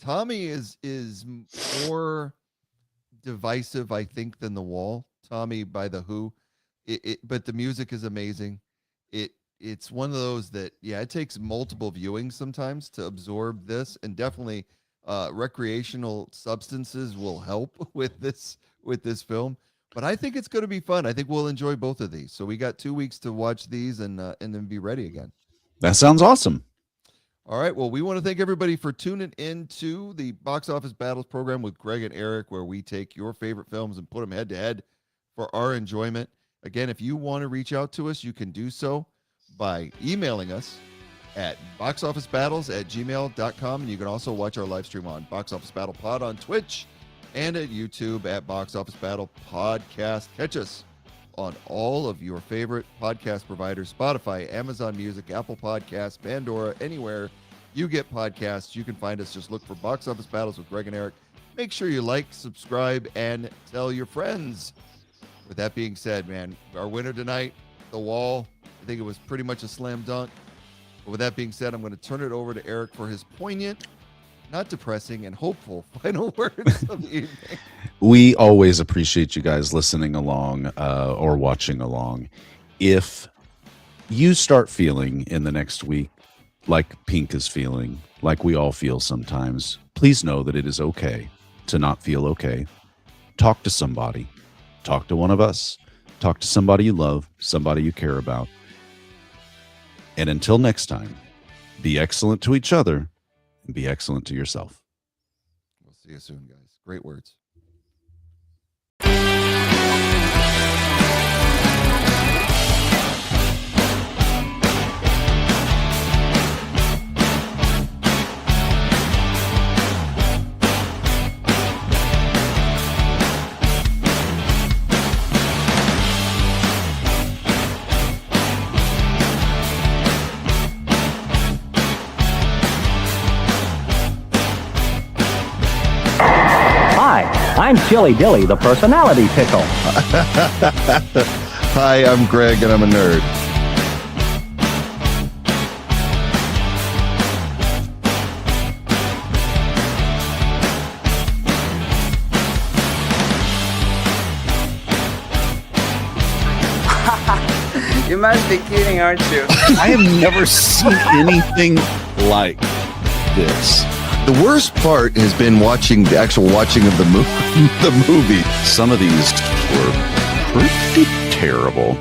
Tommy is more divisive, I think, than The Wall. Tommy by The Who, but the music is amazing. It's one of those that, yeah, it takes multiple viewings sometimes to absorb this, and definitely recreational substances will help with this film. But I think it's going to be fun. I think we'll enjoy both of these. So we got 2 weeks to watch these and then be ready again. That sounds awesome. All right. Well, we want to thank everybody for tuning into the Box Office Battles program with Greg and Eric, where we take your favorite films and put them head to head for our enjoyment. Again, if you want to reach out to us, you can do so by emailing us at boxofficebattles@gmail.com. And you can also watch our live stream on Box Office Battle Pod on Twitch and at YouTube at Box Office Battle Podcast. Catch us on all of your favorite podcast providers: Spotify, Amazon Music, Apple Podcasts, Pandora, anywhere you get podcasts. You can find us. Just look for Box Office Battles with Greg and Eric. Make sure you like, subscribe, and tell your friends. With that being said, man, our winner tonight, The Wall, I think it was pretty much a slam dunk. But with that being said, I'm going to turn it over to Eric for his poignant, not depressing, and hopeful final words of the evening. We always appreciate you guys listening along or watching along. If you start feeling in the next week like Pink is feeling, like we all feel sometimes, please know that it is okay to not feel okay. Talk to somebody. Talk to one of us. Talk to somebody you love, somebody you care about. And until next time, be excellent to each other and be excellent to yourself. We'll see you soon, guys. Great words. I'm Chili Dilly, the personality pickle. Hi, I'm Greg, and I'm a nerd. You must be kidding, aren't you? I have never seen anything like this. The worst part has been watching the actual watching of the movie. Some of these were pretty terrible.